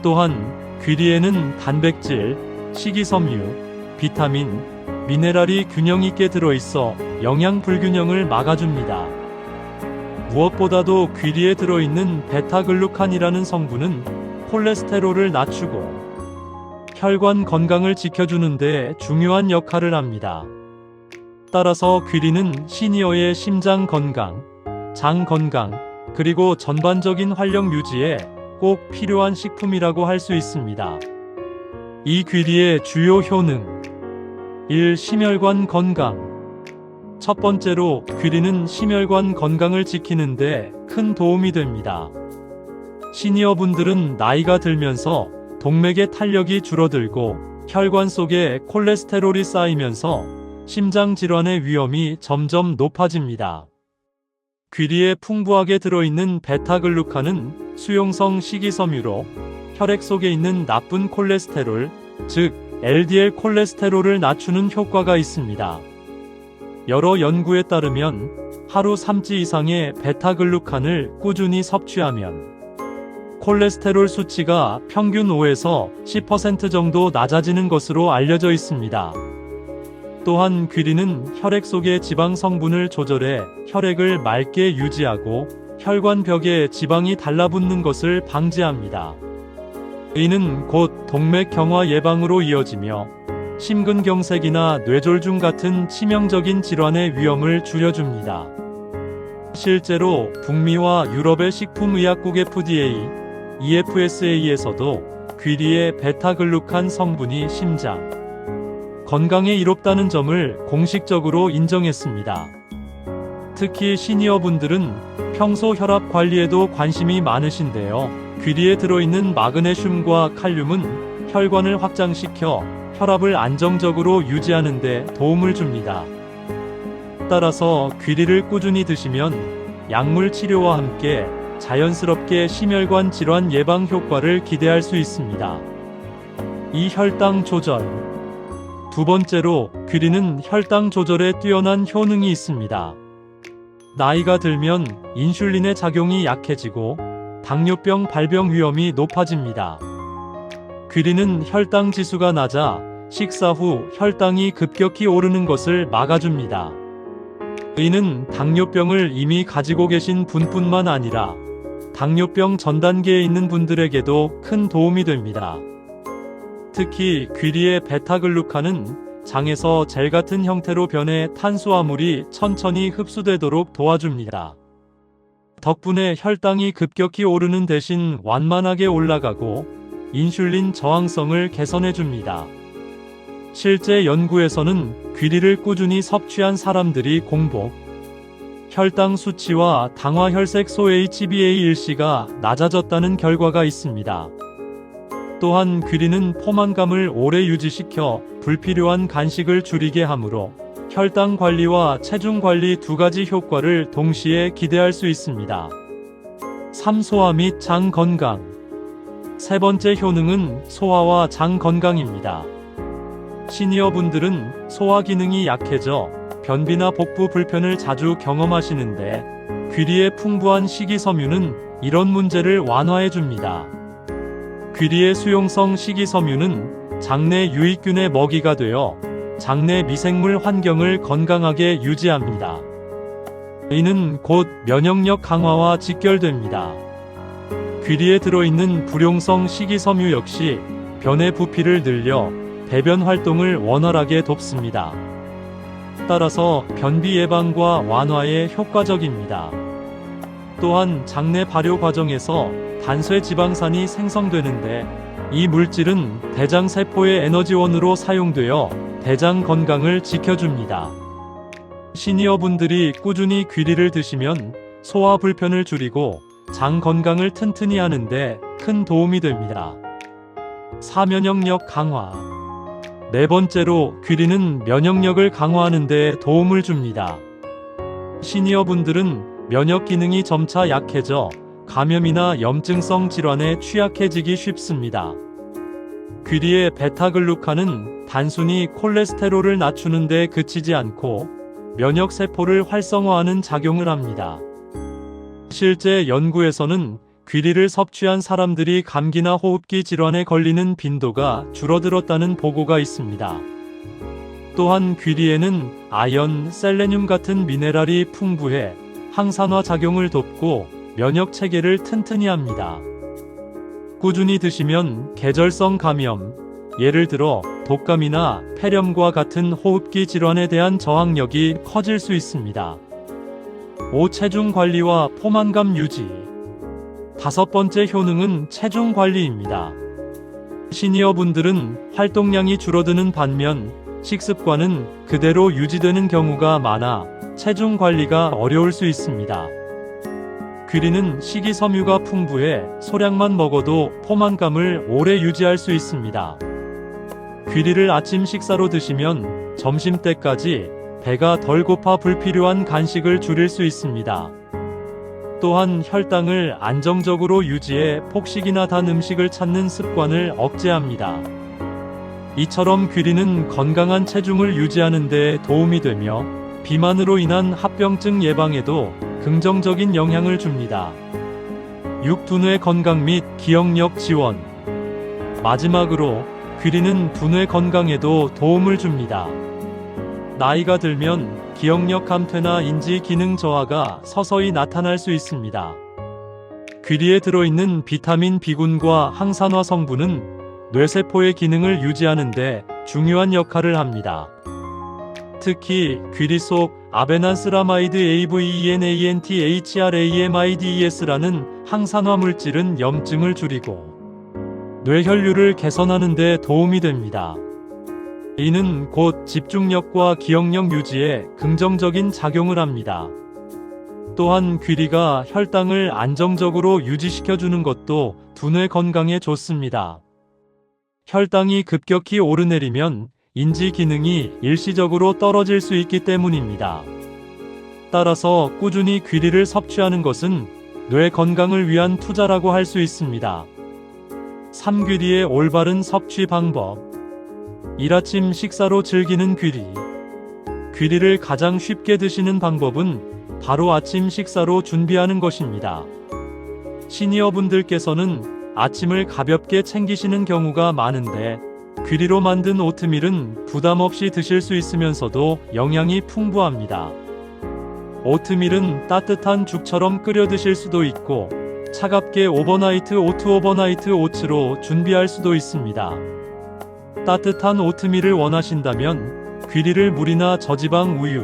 또한 귀리에는 단백질, 식이섬유, 비타민, 미네랄이 균형 있게 들어있어 영양 불균형을 막아줍니다. 무엇보다도 귀리에 들어있는 베타글루칸이라는 성분은 콜레스테롤을 낮추고 혈관 건강을 지켜주는 데 중요한 역할을 합니다. 따라서 귀리는 시니어의 심장 건강, 장 건강, 그리고 전반적인 활력 유지에 꼭 필요한 식품이라고 할 수 있습니다. 이 귀리의 주요 효능. 1. 심혈관 건강. 첫 번째로 귀리는 심혈관 건강을 지키는데 큰 도움이 됩니다. 시니어분들은 나이가 들면서 동맥의 탄력이 줄어들고 혈관 속에 콜레스테롤이 쌓이면서 심장 질환의 위험이 점점 높아집니다. 귀리에 풍부하게 들어있는 베타글루칸은 수용성 식이섬유로 혈액 속에 있는 나쁜 콜레스테롤, 즉 LDL 콜레스테롤을 낮추는 효과가 있습니다. 여러 연구에 따르면 하루 3찌 이상의 베타글루칸을 꾸준히 섭취하면 콜레스테롤 수치가 평균 5에서 10% 정도 낮아지는 것으로 알려져 있습니다. 또한 귀리는 혈액 속의 지방 성분을 조절해 혈액을 맑게 유지하고 혈관벽에 지방이 달라붙는 것을 방지합니다. 이는 곧 동맥경화 예방으로 이어지며 심근경색이나 뇌졸중 같은 치명적인 질환의 위험을 줄여줍니다. 실제로 북미와 유럽의 식품의약국 FDA, EFSA에서도 귀리의 베타글루칸 성분이 심장 건강에 이롭다는 점을 공식적으로 인정했습니다. 특히 시니어분들은 평소 혈압 관리에도 관심이 많으신데요. 귀리에 들어있는 마그네슘과 칼륨은 혈관을 확장시켜 혈압을 안정적으로 유지하는 데 도움을 줍니다. 따라서 귀리를 꾸준히 드시면 약물 치료와 함께 자연스럽게 심혈관 질환 예방 효과를 기대할 수 있습니다. 이 혈당 조절. 두 번째로, 귀리는 혈당 조절에 뛰어난 효능이 있습니다. 나이가 들면 인슐린의 작용이 약해지고 당뇨병 발병 위험이 높아집니다. 귀리는 혈당 지수가 낮아 식사 후 혈당이 급격히 오르는 것을 막아줍니다. 이는 당뇨병을 이미 가지고 계신 분뿐만 아니라 당뇨병 전 단계에 있는 분들에게도 큰 도움이 됩니다. 특히 귀리의 베타글루칸은 장에서 젤 같은 형태로 변해 탄수화물이 천천히 흡수되도록 도와줍니다. 덕분에 혈당이 급격히 오르는 대신 완만하게 올라가고 인슐린 저항성을 개선해줍니다. 실제 연구에서는 귀리를 꾸준히 섭취한 사람들이 공복, 혈당 수치와 당화혈색소 HbA1c가 낮아졌다는 결과가 있습니다. 또한 귀리는 포만감을 오래 유지시켜 불필요한 간식을 줄이게 하므로 혈당 관리와 체중 관리 두 가지 효과를 동시에 기대할 수 있습니다. 3. 소화 및 장 건강. 세 번째 효능은 소화와 장 건강입니다. 시니어분들은 소화 기능이 약해져 변비나 복부 불편을 자주 경험하시는데 귀리의 풍부한 식이섬유는 이런 문제를 완화해줍니다. 귀리의 수용성 식이섬유는 장내 유익균의 먹이가 되어 장내 미생물 환경을 건강하게 유지합니다. 이는 곧 면역력 강화와 직결됩니다. 귀리에 들어있는 불용성 식이섬유 역시 변의 부피를 늘려 배변 활동을 원활하게 돕습니다. 따라서 변비 예방과 완화에 효과적입니다. 또한 장내 발효 과정에서 단쇄 지방산이 생성되는데 이 물질은 대장 세포의 에너지원으로 사용되어 대장 건강을 지켜줍니다. 시니어분들이 꾸준히 귀리를 드시면 소화 불편을 줄이고 장 건강을 튼튼히 하는데 큰 도움이 됩니다. 4. 면역력 강화. 네 번째로, 귀리는 면역력을 강화하는 데 도움을 줍니다. 시니어분들은 면역 기능이 점차 약해져 감염이나 염증성 질환에 취약해지기 쉽습니다. 귀리의 베타글루칸은 단순히 콜레스테롤을 낮추는 데 그치지 않고 면역세포를 활성화하는 작용을 합니다. 실제 연구에서는 귀리를 섭취한 사람들이 감기나 호흡기 질환에 걸리는 빈도가 줄어들었다는 보고가 있습니다. 또한 귀리에는 아연, 셀레늄 같은 미네랄이 풍부해 항산화 작용을 돕고 면역 체계를 튼튼히 합니다. 꾸준히 드시면 계절성 감염, 예를 들어 독감이나 폐렴과 같은 호흡기 질환에 대한 저항력이 커질 수 있습니다. 5. 체중 관리와 포만감 유지. 다섯 번째 효능은 체중 관리입니다. 시니어분들은 활동량이 줄어드는 반면 식습관은 그대로 유지되는 경우가 많아 체중 관리가 어려울 수 있습니다. 귀리는 식이섬유가 풍부해 소량만 먹어도 포만감을 오래 유지할 수 있습니다. 귀리를 아침 식사로 드시면 점심때까지 배가 덜 고파 불필요한 간식을 줄일 수 있습니다. 또한 혈당을 안정적으로 유지해 폭식이나 단 음식을 찾는 습관을 억제합니다. 이처럼 귀리는 건강한 체중을 유지하는 데 도움이 되며 비만으로 인한 합병증 예방에도 긍정적인 영향을 줍니다. 6. 두뇌 건강 및 기억력 지원. 마지막으로 귀리는 두뇌 건강에도 도움을 줍니다. 나이가 들면 기억력 감퇴나 인지 기능 저하가 서서히 나타날 수 있습니다. 귀리에 들어있는 비타민 B군과 항산화 성분은 뇌세포의 기능을 유지하는 데 중요한 역할을 합니다. 특히 귀리 속 아베난스라마이드 AVENANTHRAMIDES라는 항산화 물질은 염증을 줄이고 뇌혈류를 개선하는 데 도움이 됩니다. 이는 곧 집중력과 기억력 유지에 긍정적인 작용을 합니다. 또한 귀리가 혈당을 안정적으로 유지시켜주는 것도 두뇌 건강에 좋습니다. 혈당이 급격히 오르내리면 인지 기능이 일시적으로 떨어질 수 있기 때문입니다. 따라서 꾸준히 귀리를 섭취하는 것은 뇌 건강을 위한 투자라고 할 수 있습니다. 3. 귀리의 올바른 섭취 방법. 일아침 식사로 즐기는 귀리. 귀리를 가장 쉽게 드시는 방법은 바로 아침 식사로 준비하는 것입니다. 시니어분들께서는 아침을 가볍게 챙기시는 경우가 많은데 귀리로 만든 오트밀은 부담 없이 드실 수 있으면서도 영양이 풍부합니다. 오트밀은 따뜻한 죽처럼 끓여 드실 수도 있고 차갑게 오버나이트 오츠로 준비할 수도 있습니다. 따뜻한 오트밀을 원하신다면 귀리를 물이나 저지방 우유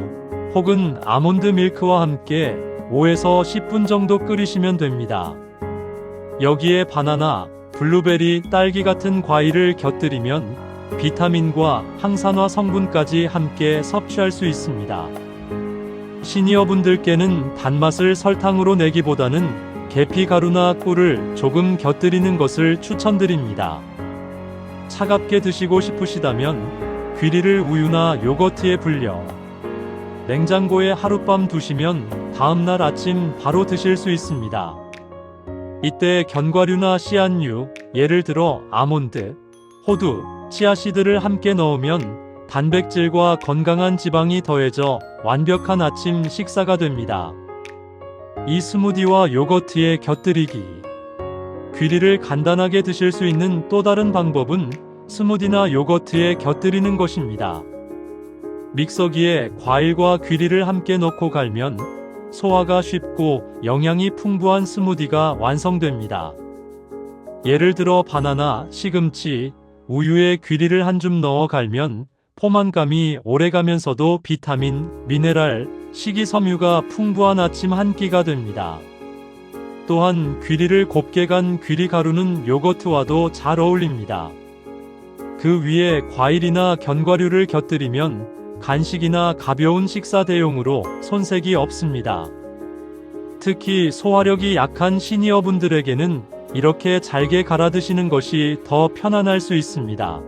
혹은 아몬드 밀크와 함께 5에서 10분 정도 끓이시면 됩니다. 여기에 바나나, 블루베리, 딸기 같은 과일을 곁들이면 비타민과 항산화 성분까지 함께 섭취할 수 있습니다. 시니어분들께는 단맛을 설탕으로 내기보다는 계피 가루나 꿀을 조금 곁들이는 것을 추천드립니다. 차갑게 드시고 싶으시다면 귀리를 우유나 요거트에 불려 냉장고에 하룻밤 두시면 다음날 아침 바로 드실 수 있습니다. 이때 견과류나 씨앗류, 예를 들어 아몬드, 호두, 치아씨드를 함께 넣으면 단백질과 건강한 지방이 더해져 완벽한 아침 식사가 됩니다. 이 스무디와 요거트에 곁들이기. 귀리를 간단하게 드실 수 있는 또 다른 방법은 스무디나 요거트에 곁들이는 것입니다. 믹서기에 과일과 귀리를 함께 넣고 갈면 소화가 쉽고 영양이 풍부한 스무디가 완성됩니다. 예를 들어 바나나, 시금치, 우유에 귀리를 한 줌 넣어 갈면 포만감이 오래가면서도 비타민, 미네랄, 식이섬유가 풍부한 아침 한 끼가 됩니다. 또한 귀리를 곱게 간 귀리 가루는 요거트와도 잘 어울립니다. 그 위에 과일이나 견과류를 곁들이면 간식이나 가벼운 식사 대용으로 손색이 없습니다. 특히 소화력이 약한 시니어분들에게는 이렇게 잘게 갈아 드시는 것이 더 편안할 수 있습니다.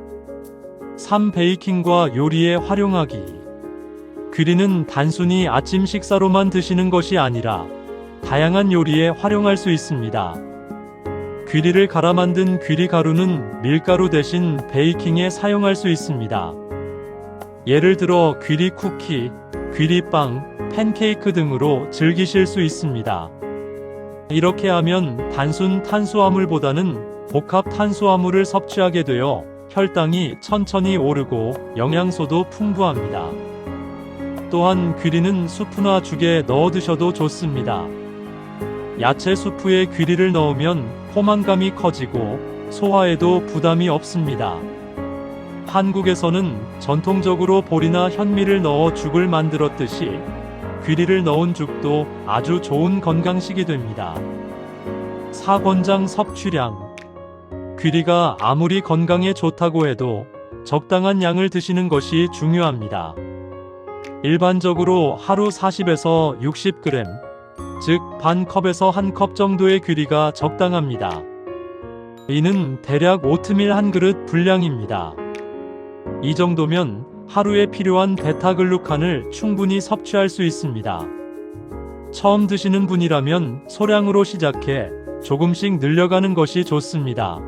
3. 베이킹과 요리에 활용하기. 귀리는 단순히 아침 식사로만 드시는 것이 아니라 다양한 요리에 활용할 수 있습니다. 귀리를 갈아 만든 귀리 가루는 밀가루 대신 베이킹에 사용할 수 있습니다. 예를 들어 귀리 쿠키, 귀리빵, 팬케이크 등으로 즐기실 수 있습니다. 이렇게 하면 단순 탄수화물보다는 복합 탄수화물을 섭취하게 되어 혈당이 천천히 오르고 영양소도 풍부합니다. 또한 귀리는 수프나 죽에 넣어 드셔도 좋습니다. 야채 수프에 귀리를 넣으면 포만감이 커지고 소화에도 부담이 없습니다. 한국에서는 전통적으로 보리나 현미를 넣어 죽을 만들었듯이 귀리를 넣은 죽도 아주 좋은 건강식이 됩니다. 4. 권장 섭취량. 귀리가 아무리 건강에 좋다고 해도 적당한 양을 드시는 것이 중요합니다. 일반적으로 하루 40에서 60g, 즉 반 컵에서 한 컵 정도의 귀리가 적당합니다. 이는 대략 오트밀 한 그릇 분량입니다. 이 정도면 하루에 필요한 베타글루칸을 충분히 섭취할 수 있습니다. 처음 드시는 분이라면 소량으로 시작해 조금씩 늘려가는 것이 좋습니다.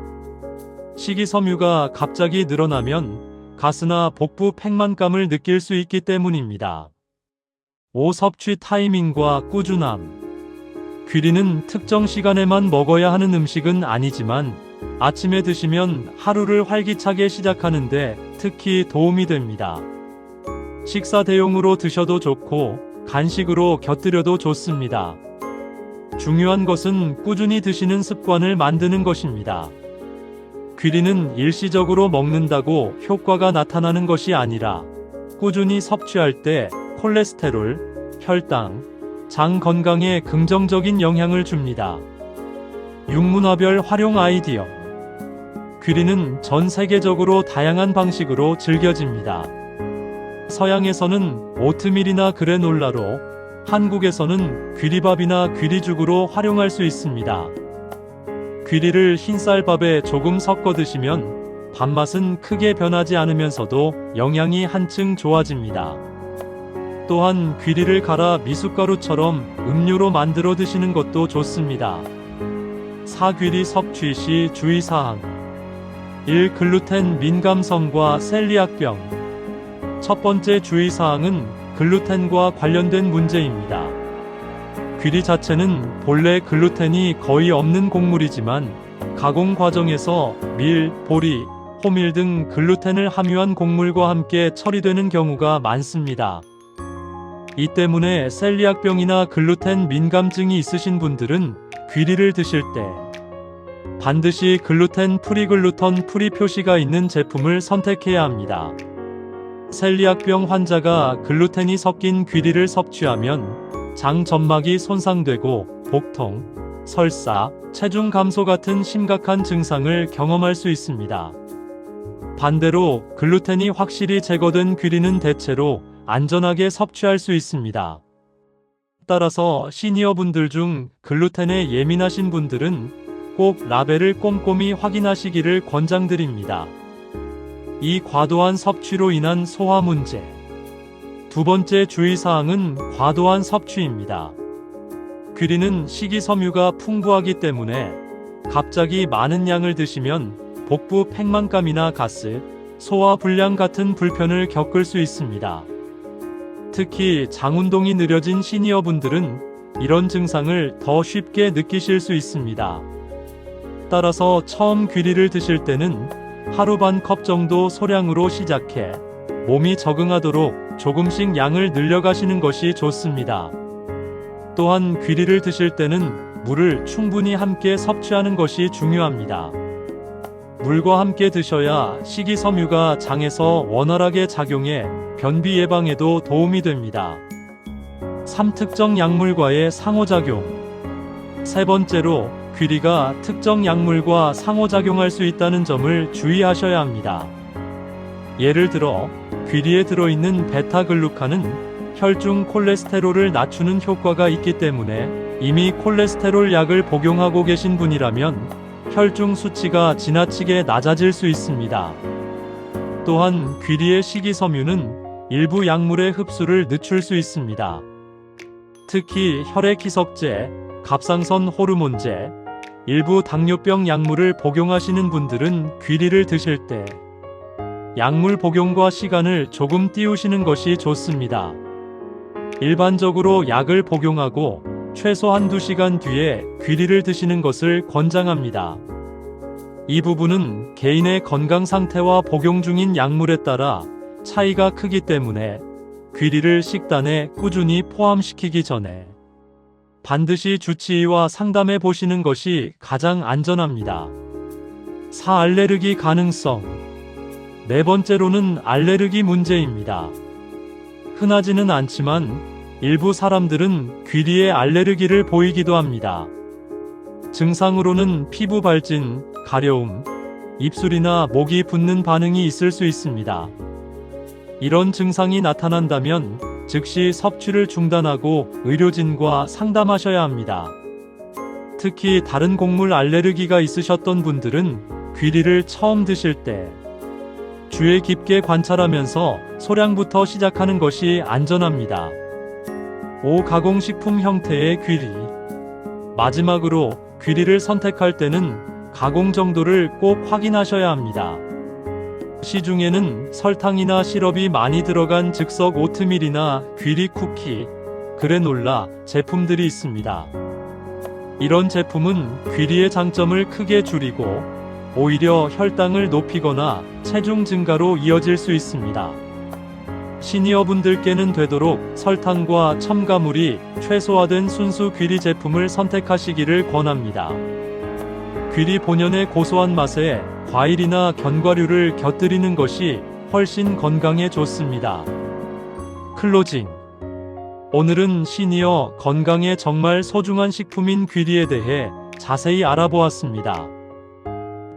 식이섬유가 갑자기 늘어나면 가스나 복부 팽만감을 느낄 수 있기 때문입니다. 5. 섭취 타이밍과 꾸준함. 귀리는 특정 시간에만 먹어야 하는 음식은 아니지만 아침에 드시면 하루를 활기차게 시작하는데 특히 도움이 됩니다. 식사 대용으로 드셔도 좋고 간식으로 곁들여도 좋습니다. 중요한 것은 꾸준히 드시는 습관을 만드는 것입니다. 귀리는 일시적으로 먹는다고 효과가 나타나는 것이 아니라 꾸준히 섭취할 때 콜레스테롤, 혈당, 장 건강에 긍정적인 영향을 줍니다. 육문화별 활용 아이디어. 귀리는 전 세계적으로 다양한 방식으로 즐겨집니다. 서양에서는 오트밀이나 그래놀라로, 한국에서는 귀리밥이나 귀리죽으로 활용할 수 있습니다. 귀리를 흰쌀밥에 조금 섞어 드시면 밥맛은 크게 변하지 않으면서도 영양이 한층 좋아집니다. 또한 귀리를 갈아 미숫가루처럼 음료로 만들어 드시는 것도 좋습니다. 4. 귀리 섭취 시 주의사항. 1. 글루텐 민감성과 셀리악병. 첫 번째 주의사항은 글루텐과 관련된 문제입니다. 귀리 자체는 본래 글루텐이 거의 없는 곡물이지만 가공 과정에서 밀, 보리, 호밀 등 글루텐을 함유한 곡물과 함께 처리되는 경우가 많습니다. 이 때문에 셀리악병이나 글루텐 민감증이 있으신 분들은 귀리를 드실 때 반드시 글루텐 프리 글루턴 프리 표시가 있는 제품을 선택해야 합니다. 셀리악병 환자가 글루텐이 섞인 귀리를 섭취하면 장 점막이 손상되고 복통, 설사, 체중 감소 같은 심각한 증상을 경험할 수 있습니다. 반대로 글루텐이 확실히 제거된 귀리는 대체로 안전하게 섭취할 수 있습니다. 따라서 시니어분들 중 글루텐에 예민하신 분들은 꼭 라벨을 꼼꼼히 확인하시기를 권장드립니다. 이 과도한 섭취로 인한 소화 문제. 두 번째 주의사항은 과도한 섭취입니다. 귀리는 식이섬유가 풍부하기 때문에 갑자기 많은 양을 드시면 복부 팽만감이나 가스, 소화 불량 같은 불편을 겪을 수 있습니다. 특히 장운동이 느려진 시니어분들은 이런 증상을 더 쉽게 느끼실 수 있습니다. 따라서 처음 귀리를 드실 때는 하루 반 컵 정도 소량으로 시작해 몸이 적응하도록 조금씩 양을 늘려가시는 것이 좋습니다. 또한 귀리를 드실 때는 물을 충분히 함께 섭취하는 것이 중요합니다. 물과 함께 드셔야 식이섬유가 장에서 원활하게 작용해 변비 예방에도 도움이 됩니다. 3. 특정 약물과의 상호작용. 세 번째로, 귀리가 특정 약물과 상호작용할 수 있다는 점을 주의하셔야 합니다. 예를 들어, 귀리에 들어있는 베타글루칸은 혈중 콜레스테롤을 낮추는 효과가 있기 때문에 이미 콜레스테롤 약을 복용하고 계신 분이라면 혈중 수치가 지나치게 낮아질 수 있습니다. 또한 귀리의 식이섬유는 일부 약물의 흡수를 늦출 수 있습니다. 특히 혈액희석제, 갑상선 호르몬제, 일부 당뇨병 약물을 복용하시는 분들은 귀리를 드실 때 약물 복용과 시간을 조금 띄우시는 것이 좋습니다. 일반적으로 약을 복용하고 최소 한두 시간 뒤에 귀리를 드시는 것을 권장합니다. 이 부분은 개인의 건강 상태와 복용 중인 약물에 따라 차이가 크기 때문에 귀리를 식단에 꾸준히 포함시키기 전에 반드시 주치의와 상담해 보시는 것이 가장 안전합니다. 4. 알레르기 가능성. 네 번째로는 알레르기 문제입니다. 흔하지는 않지만 일부 사람들은 귀리에 알레르기를 보이기도 합니다. 증상으로는 피부 발진, 가려움, 입술이나 목이 붓는 반응이 있을 수 있습니다. 이런 증상이 나타난다면 즉시 섭취를 중단하고 의료진과 상담하셔야 합니다. 특히 다른 곡물 알레르기가 있으셨던 분들은 귀리를 처음 드실 때 주의 깊게 관찰하면서 소량부터 시작하는 것이 안전합니다. 가공식품 형태의 귀리. 마지막으로 귀리를 선택할 때는 가공 정도를 꼭 확인하셔야 합니다. 시중에는 설탕이나 시럽이 많이 들어간 즉석 오트밀이나 귀리 쿠키, 그래놀라 제품들이 있습니다. 이런 제품은 귀리의 장점을 크게 줄이고 오히려 혈당을 높이거나 체중 증가로 이어질 수 있습니다. 시니어분들께는 되도록 설탕과 첨가물이 최소화된 순수 귀리 제품을 선택하시기를 권합니다. 귀리 본연의 고소한 맛에 과일이나 견과류를 곁들이는 것이 훨씬 건강에 좋습니다. 클로징. 오늘은 시니어 건강에 정말 소중한 식품인 귀리에 대해 자세히 알아보았습니다.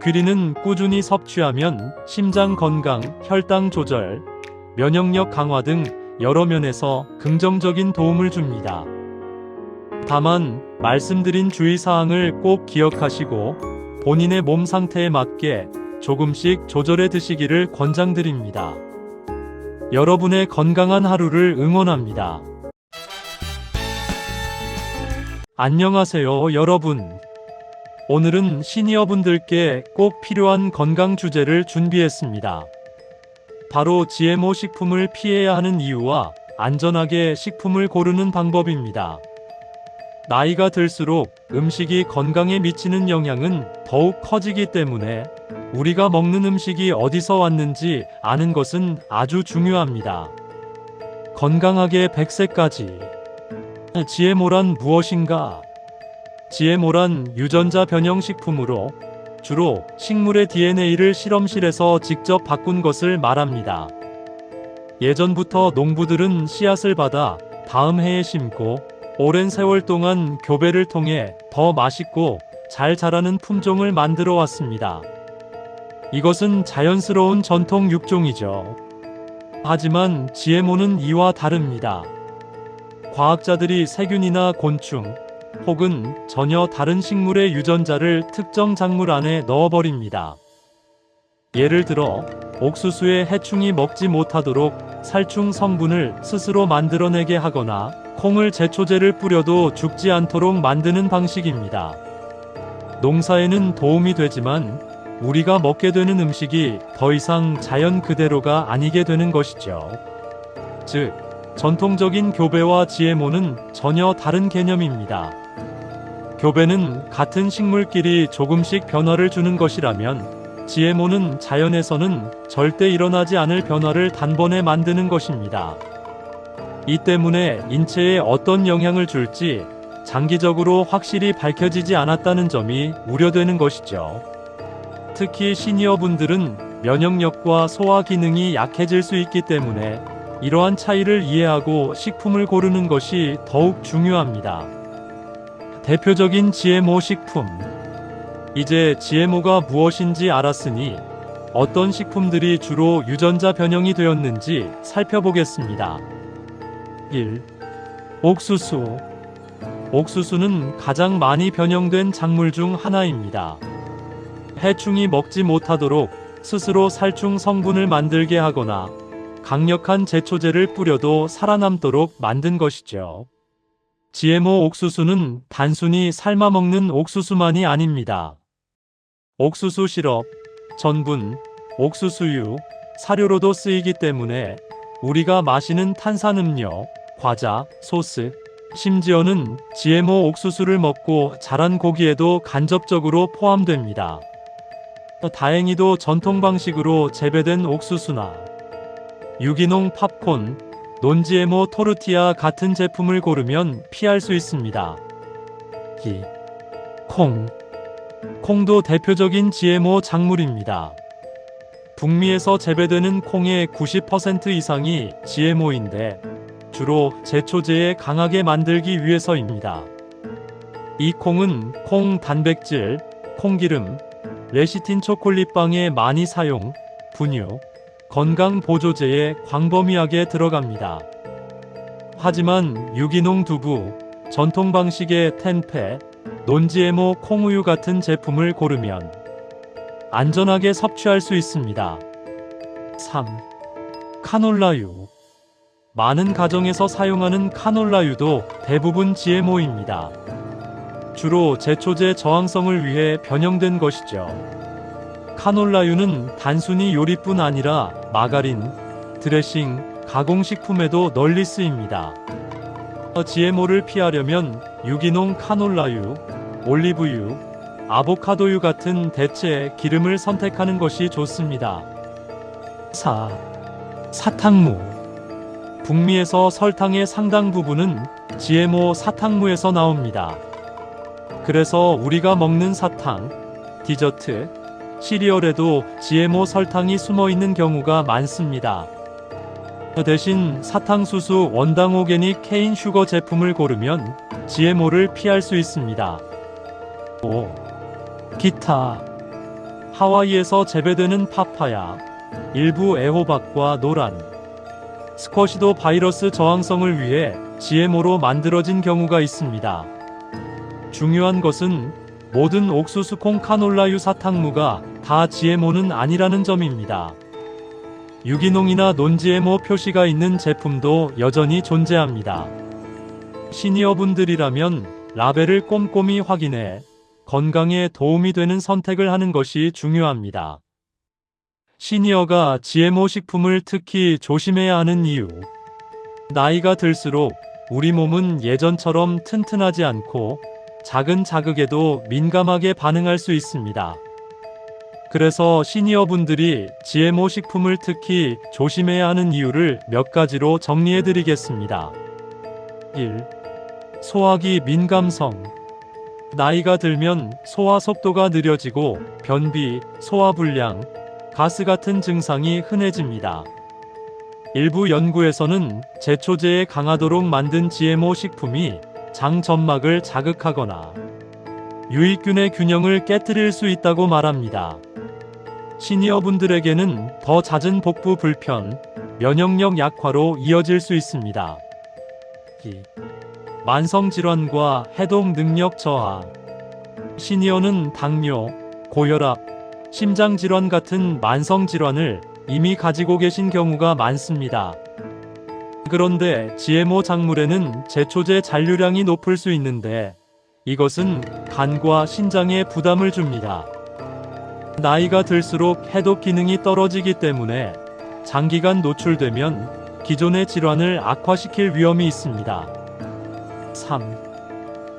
귀리는 꾸준히 섭취하면 심장 건강, 혈당 조절, 면역력 강화 등 여러 면에서 긍정적인 도움을 줍니다. 다만 말씀드린 주의사항을 꼭 기억하시고 본인의 몸 상태에 맞게 조금씩 조절해 드시기를 권장드립니다. 여러분의 건강한 하루를 응원합니다. 안녕하세요, 여러분. 오늘은 시니어분들께 꼭 필요한 건강 주제를 준비했습니다. 바로 GMO 식품을 피해야 하는 이유와 안전하게 식품을 고르는 방법입니다. 나이가 들수록 음식이 건강에 미치는 영향은 더욱 커지기 때문에 우리가 먹는 음식이 어디서 왔는지 아는 것은 아주 중요합니다. 건강하게 100세까지. GMO란 무엇인가? GMO란 유전자 변형 식품으로 주로 식물의 DNA를 실험실에서 직접 바꾼 것을 말합니다. 예전부터 농부들은 씨앗을 받아 다음 해에 심고 오랜 세월 동안 교배를 통해 더 맛있고 잘 자라는 품종을 만들어 왔습니다. 이것은 자연스러운 전통 육종이죠. 하지만 GMO는 이와 다릅니다. 과학자들이 세균이나 곤충 혹은 전혀 다른 식물의 유전자를 특정 작물 안에 넣어버립니다. 예를 들어 옥수수의 해충이 먹지 못하도록 살충 성분을 스스로 만들어내게 하거나 콩을 제초제를 뿌려도 죽지 않도록 만드는 방식입니다. 농사에는 도움이 되지만 우리가 먹게 되는 음식이 더 이상 자연 그대로가 아니게 되는 것이죠. 즉, 전통적인 교배와 GMO는 전혀 다른 개념입니다. 교배는 같은 식물끼리 조금씩 변화를 주는 것이라면 GMO는 자연에서는 절대 일어나지 않을 변화를 단번에 만드는 것입니다. 이 때문에 인체에 어떤 영향을 줄지 장기적으로 확실히 밝혀지지 않았다는 점이 우려되는 것이죠. 특히 시니어분들은 면역력과 소화 기능이 약해질 수 있기 때문에 이러한 차이를 이해하고 식품을 고르는 것이 더욱 중요합니다. 대표적인 GMO 식품. 이제 GMO가 무엇인지 알았으니 어떤 식품들이 주로 유전자 변형이 되었는지 살펴보겠습니다. 1. 옥수수. 옥수수는 가장 많이 변형된 작물 중 하나입니다. 해충이 먹지 못하도록 스스로 살충 성분을 만들게 하거나 강력한 제초제를 뿌려도 살아남도록 만든 것이죠. GMO 옥수수는 단순히 삶아 먹는 옥수수만이 아닙니다. 옥수수 시럽, 전분, 옥수수유, 사료로도 쓰이기 때문에 우리가 마시는 탄산음료, 과자, 소스, 심지어는 GMO 옥수수를 먹고 자란 고기에도 간접적으로 포함됩니다. 다행히도 전통 방식으로 재배된 옥수수나 유기농 팝콘, 논GMO 토르티아 같은 제품을 고르면 피할 수 있습니다. 2. 콩. 콩도 대표적인 GMO 작물입니다. 북미에서 재배되는 콩의 90% 이상이 GMO인데 주로 제초제에 강하게 만들기 위해서입니다. 이 콩은 콩 단백질, 콩기름, 레시틴 초콜릿빵에 많이 사용, 분유, 건강 보조제에 광범위하게 들어갑니다. 하지만 유기농 두부, 전통 방식의 텐페, 논GMO 콩우유 같은 제품을 고르면 안전하게 섭취할 수 있습니다. 3. 카놀라유. 많은 가정에서 사용하는 카놀라유도 대부분 GMO입니다. 주로 제초제 저항성을 위해 변형된 것이죠. 카놀라유는 단순히 요리뿐 아니라 마가린, 드레싱, 가공식품에도 널리 쓰입니다. GMO를 피하려면 유기농 카놀라유, 올리브유, 아보카도유 같은 대체 기름을 선택하는 것이 좋습니다. 사탕무. 북미에서 설탕의 상당 부분은 GMO 사탕무에서 나옵니다. 그래서 우리가 먹는 사탕, 디저트, 시리얼에도 GMO 설탕이 숨어 있는 경우가 많습니다. 대신 사탕수수 원당 오게닉 케인 슈거 제품을 고르면 GMO를 피할 수 있습니다. 기타. 하와이에서 재배되는 파파야, 일부 애호박과 노란 스쿼시도 바이러스 저항성을 위해 GMO로 만들어진 경우가 있습니다. 중요한 것은 모든 옥수수콩 카놀라유 사탕무가 다 GMO는 아니라는 점입니다. 유기농이나 논GMO 표시가 있는 제품도 여전히 존재합니다. 시니어분들이라면 라벨을 꼼꼼히 확인해 건강에 도움이 되는 선택을 하는 것이 중요합니다. 시니어가 GMO 식품을 특히 조심해야 하는 이유. 나이가 들수록 우리 몸은 예전처럼 튼튼하지 않고 작은 자극에도 민감하게 반응할 수 있습니다. 그래서 시니어분들이 GMO 식품을 특히 조심해야 하는 이유를 몇 가지로 정리해 드리겠습니다. 1. 소화기 민감성. 나이가 들면 소화 속도가 느려지고 변비, 소화불량, 가스 같은 증상이 흔해집니다. 일부 연구에서는 제초제에 강하도록 만든 GMO 식품이 장 점막을 자극하거나 유익균의 균형을 깨뜨릴 수 있다고 말합니다. 시니어분들에게는 더 잦은 복부 불편, 면역력 약화로 이어질 수 있습니다. 2. 만성질환과 해독 능력 저하. 시니어는 당뇨, 고혈압, 심장질환 같은 만성질환을 이미 가지고 계신 경우가 많습니다. 그런데 GMO 작물에는 제초제 잔류량이 높을 수 있는데 이것은 간과 신장에 부담을 줍니다. 나이가 들수록 해독 기능이 떨어지기 때문에 장기간 노출되면 기존의 질환을 악화시킬 위험이 있습니다. 3.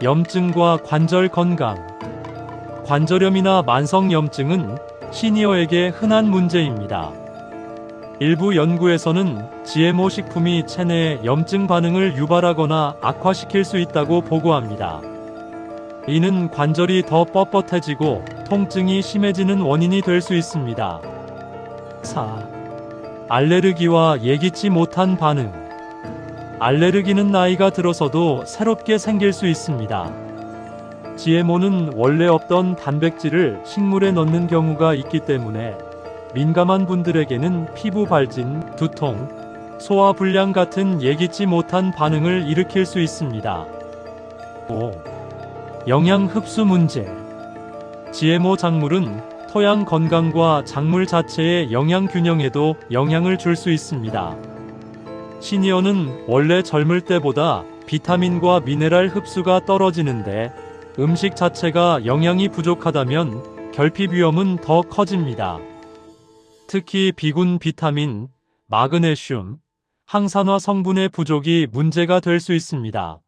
염증과 관절 건강. 관절염이나 만성염증은 시니어에게 흔한 문제입니다. 일부 연구에서는 GMO 식품이 체내 염증 반응을 유발하거나 악화시킬 수 있다고 보고합니다. 이는 관절이 더 뻣뻣해지고 통증이 심해지는 원인이 될 수 있습니다. 4. 알레르기와 예기치 못한 반응. 알레르기는 나이가 들어서도 새롭게 생길 수 있습니다. GMO는 원래 없던 단백질을 식물에 넣는 경우가 있기 때문에 민감한 분들에게는 피부 발진, 두통, 소화불량 같은 예기치 못한 반응을 일으킬 수 있습니다. 5. 영양 흡수 문제. GMO 작물은 토양 건강과 작물 자체의 영양 균형에도 영향을 줄 수 있습니다. 시니어는 원래 젊을 때보다 비타민과 미네랄 흡수가 떨어지는데 음식 자체가 영양이 부족하다면 결핍 위험은 더 커집니다. 특히 비군 비타민, 마그네슘, 항산화 성분의 부족이 문제가 될 수 있습니다.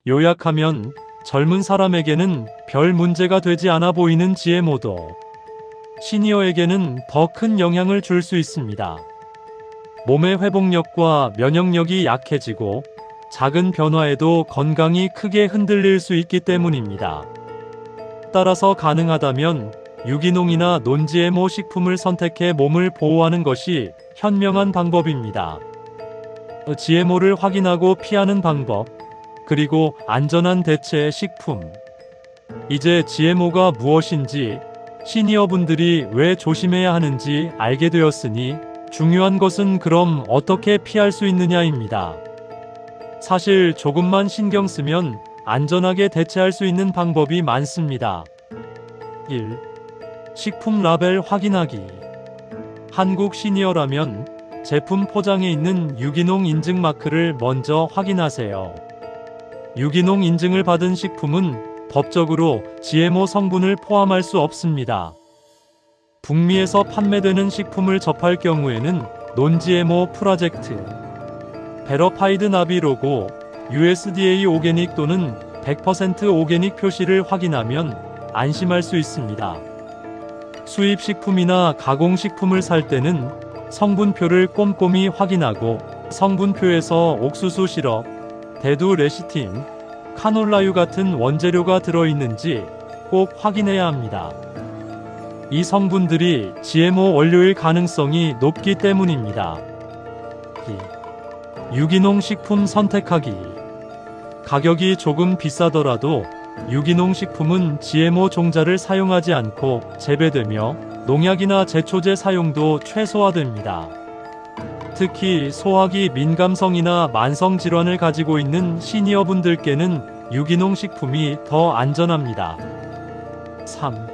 요약하면 젊은 사람에게는 별 문제가 되지 않아 보이는 GMO도 시니어에게는 더 큰 영향을 줄 수 있습니다. 몸의 회복력과 면역력이 약해지고 작은 변화에도 건강이 크게 흔들릴 수 있기 때문입니다. 따라서 가능하다면 유기농이나 논GMO 식품을 선택해 몸을 보호하는 것이 현명한 방법입니다. GMO를 확인하고 피하는 방법, 그리고 안전한 대체 식품. 이제 GMO가 무엇인지, 시니어분들이 왜 조심해야 하는지 알게 되었으니 중요한 것은 그럼 어떻게 피할 수 있느냐입니다. 사실 조금만 신경 쓰면 안전하게 대체할 수 있는 방법이 많습니다. 1. 식품 라벨 확인하기. 한국 시니어라면 제품 포장에 있는 유기농 인증 마크를 먼저 확인하세요. 유기농 인증을 받은 식품은 법적으로 GMO 성분을 포함할 수 없습니다. 북미에서 판매되는 식품을 접할 경우에는 논-GMO 프로젝트, 베러파이드 나비 로고, USDA 오게닉 또는 100% 오게닉 표시를 확인하면 안심할 수 있습니다. 수입식품이나 가공식품을 살 때는 성분표를 꼼꼼히 확인하고 성분표에서 옥수수 시럽, 대두 레시틴, 카놀라유 같은 원재료가 들어있는지 꼭 확인해야 합니다. 이 성분들이 GMO 원료일 가능성이 높기 때문입니다. 유기농 식품 선택하기. 가격이 조금 비싸더라도 유기농 식품은 GMO 종자를 사용하지 않고 재배되며 농약이나 제초제 사용도 최소화됩니다. 특히 소화기 민감성이나 만성 질환을 가지고 있는 시니어분들께는 유기농 식품이 더 안전합니다. 3.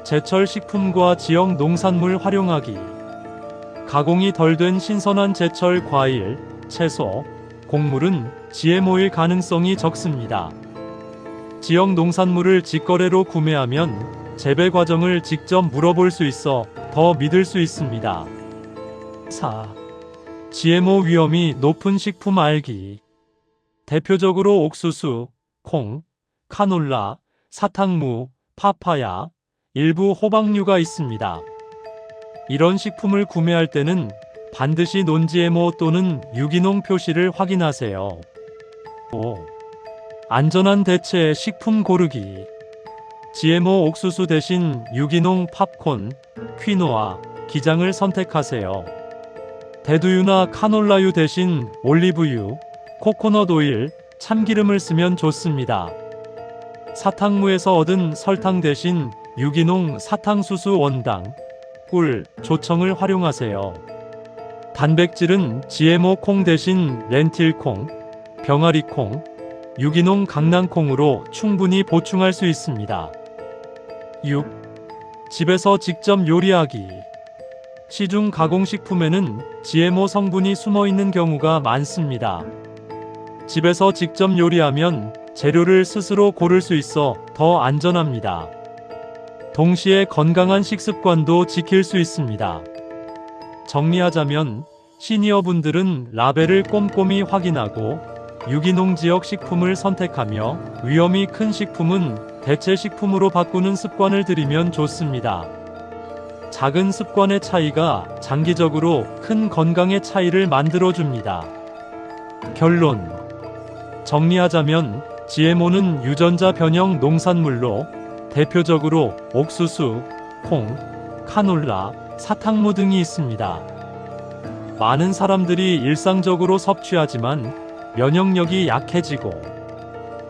제철 식품과 지역 농산물 활용하기. 가공이 덜 된 신선한 제철 과일, 채소, 곡물은 GMO일 가능성이 적습니다. 지역 농산물을 직거래로 구매하면 재배 과정을 직접 물어볼 수 있어 더 믿을 수 있습니다. 4. GMO 위험이 높은 식품 알기. 대표적으로 옥수수, 콩, 카놀라, 사탕무, 파파야, 일부 호박류가 있습니다. 이런 식품을 구매할 때는 반드시 논-GMO 또는 유기농 표시를 확인하세요. 5. 안전한 대체 식품 고르기. GMO 옥수수 대신 유기농 팝콘, 퀴노아, 기장을 선택하세요. 대두유나 카놀라유 대신 올리브유, 코코넛 오일, 참기름을 쓰면 좋습니다. 사탕무에서 얻은 설탕 대신 유기농 사탕수수 원당, 꿀, 조청을 활용하세요. 단백질은 GMO 콩 대신 렌틸콩, 병아리콩, 유기농 강낭콩으로 충분히 보충할 수 있습니다. 6. 집에서 직접 요리하기. 시중 가공식품에는 GMO 성분이 숨어 있는 경우가 많습니다. 집에서 직접 요리하면 재료를 스스로 고를 수 있어 더 안전합니다. 동시에 건강한 식습관도 지킬 수 있습니다. 정리하자면 시니어분들은 라벨을 꼼꼼히 확인하고 유기농 지역 식품을 선택하며 위험이 큰 식품은 대체 식품으로 바꾸는 습관을 들이면 좋습니다. 작은 습관의 차이가 장기적으로 큰 건강의 차이를 만들어줍니다. 결론. 정리하자면 GMO는 유전자 변형 농산물로 대표적으로 옥수수, 콩, 카놀라, 사탕무 등이 있습니다. 많은 사람들이 일상적으로 섭취하지만 면역력이 약해지고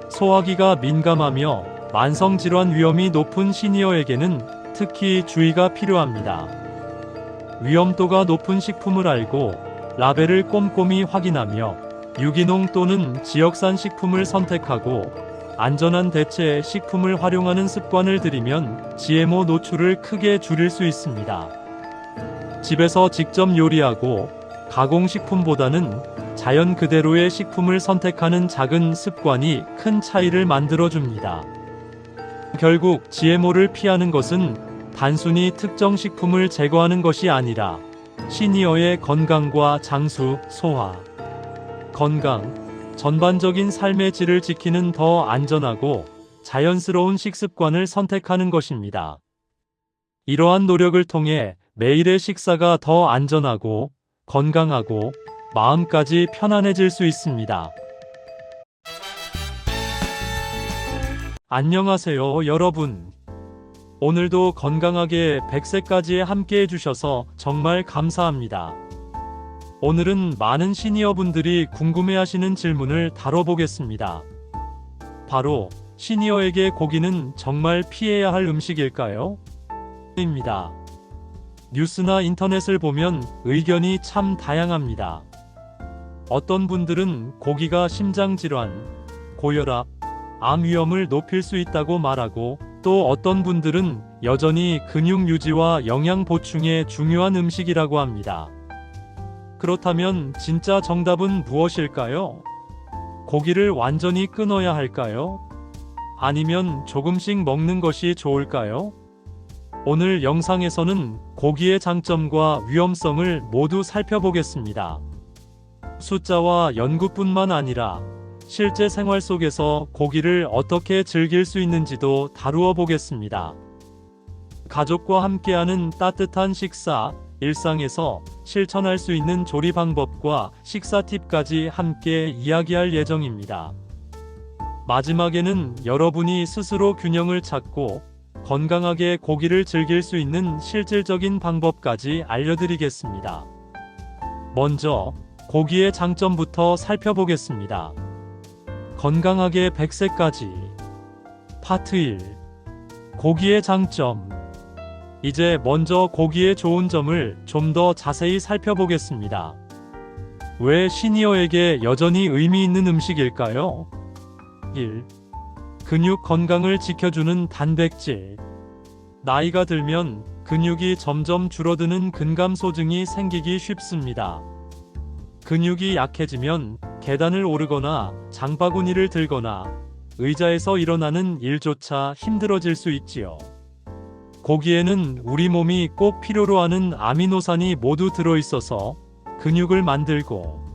소화기가 민감하며 만성질환 위험이 높은 시니어에게는 특히 주의가 필요합니다. 위험도가 높은 식품을 알고 라벨을 꼼꼼히 확인하며 유기농 또는 지역산 식품을 선택하고 안전한 대체 식품을 활용하는 습관을 들이면 GMO 노출을 크게 줄일 수 있습니다. 집에서 직접 요리하고 가공식품보다는 자연 그대로의 식품을 선택하는 작은 습관이 큰 차이를 만들어줍니다. 결국 GMO를 피하는 것은 단순히 특정 식품을 제거하는 것이 아니라 시니어의 건강과 장수, 소화, 건강, 전반적인 삶의 질을 지키는 더 안전하고 자연스러운 식습관을 선택하는 것입니다. 이러한 노력을 통해 매일의 식사가 더 안전하고 건강하고 마음까지 편안해질 수 있습니다. 안녕하세요, 여러분. 오늘도 건강하게 100세까지 함께 해주셔서 정말 감사합니다. 오늘은 많은 시니어분들이 궁금해하시는 질문을 다뤄보겠습니다. 바로 시니어에게 고기는 정말 피해야 할 음식일까요? 입니다. 뉴스나 인터넷을 보면 의견이 참 다양합니다. 어떤 분들은 고기가 심장질환, 고혈압, 암 위험을 높일 수 있다고 말하고 또 어떤 분들은 여전히 근육 유지와 영양 보충에 중요한 음식이라고 합니다. 그렇다면 진짜 정답은 무엇일까요? 고기를 완전히 끊어야 할까요? 아니면 조금씩 먹는 것이 좋을까요? 오늘 영상에서는 고기의 장점과 위험성을 모두 살펴보겠습니다. 숫자와 연구뿐만 아니라 실제 생활 속에서 고기를 어떻게 즐길 수 있는지도 다루어 보겠습니다. 가족과 함께하는 따뜻한 식사, 일상에서 실천할 수 있는 조리 방법과 식사 팁까지 함께 이야기할 예정입니다. 마지막에는 여러분이 스스로 균형을 찾고 건강하게 고기를 즐길 수 있는 실질적인 방법까지 알려드리겠습니다. 먼저 고기의 장점부터 살펴보겠습니다. 건강하게 100세까지. 파트 1. 고기의 장점. 이제 먼저 고기의 좋은 점을 좀 더 자세히 살펴보겠습니다. 왜 시니어에게 여전히 의미 있는 음식일까요? 1. 근육 건강을 지켜주는 단백질. 나이가 들면 근육이 점점 줄어드는 근감소증이 생기기 쉽습니다. 근육이 약해지면 계단을 오르거나 장바구니를 들거나 의자에서 일어나는 일조차 힘들어질 수 있지요. 고기에는 우리 몸이 꼭 필요로 하는 아미노산이 모두 들어있어서 근육을 만들고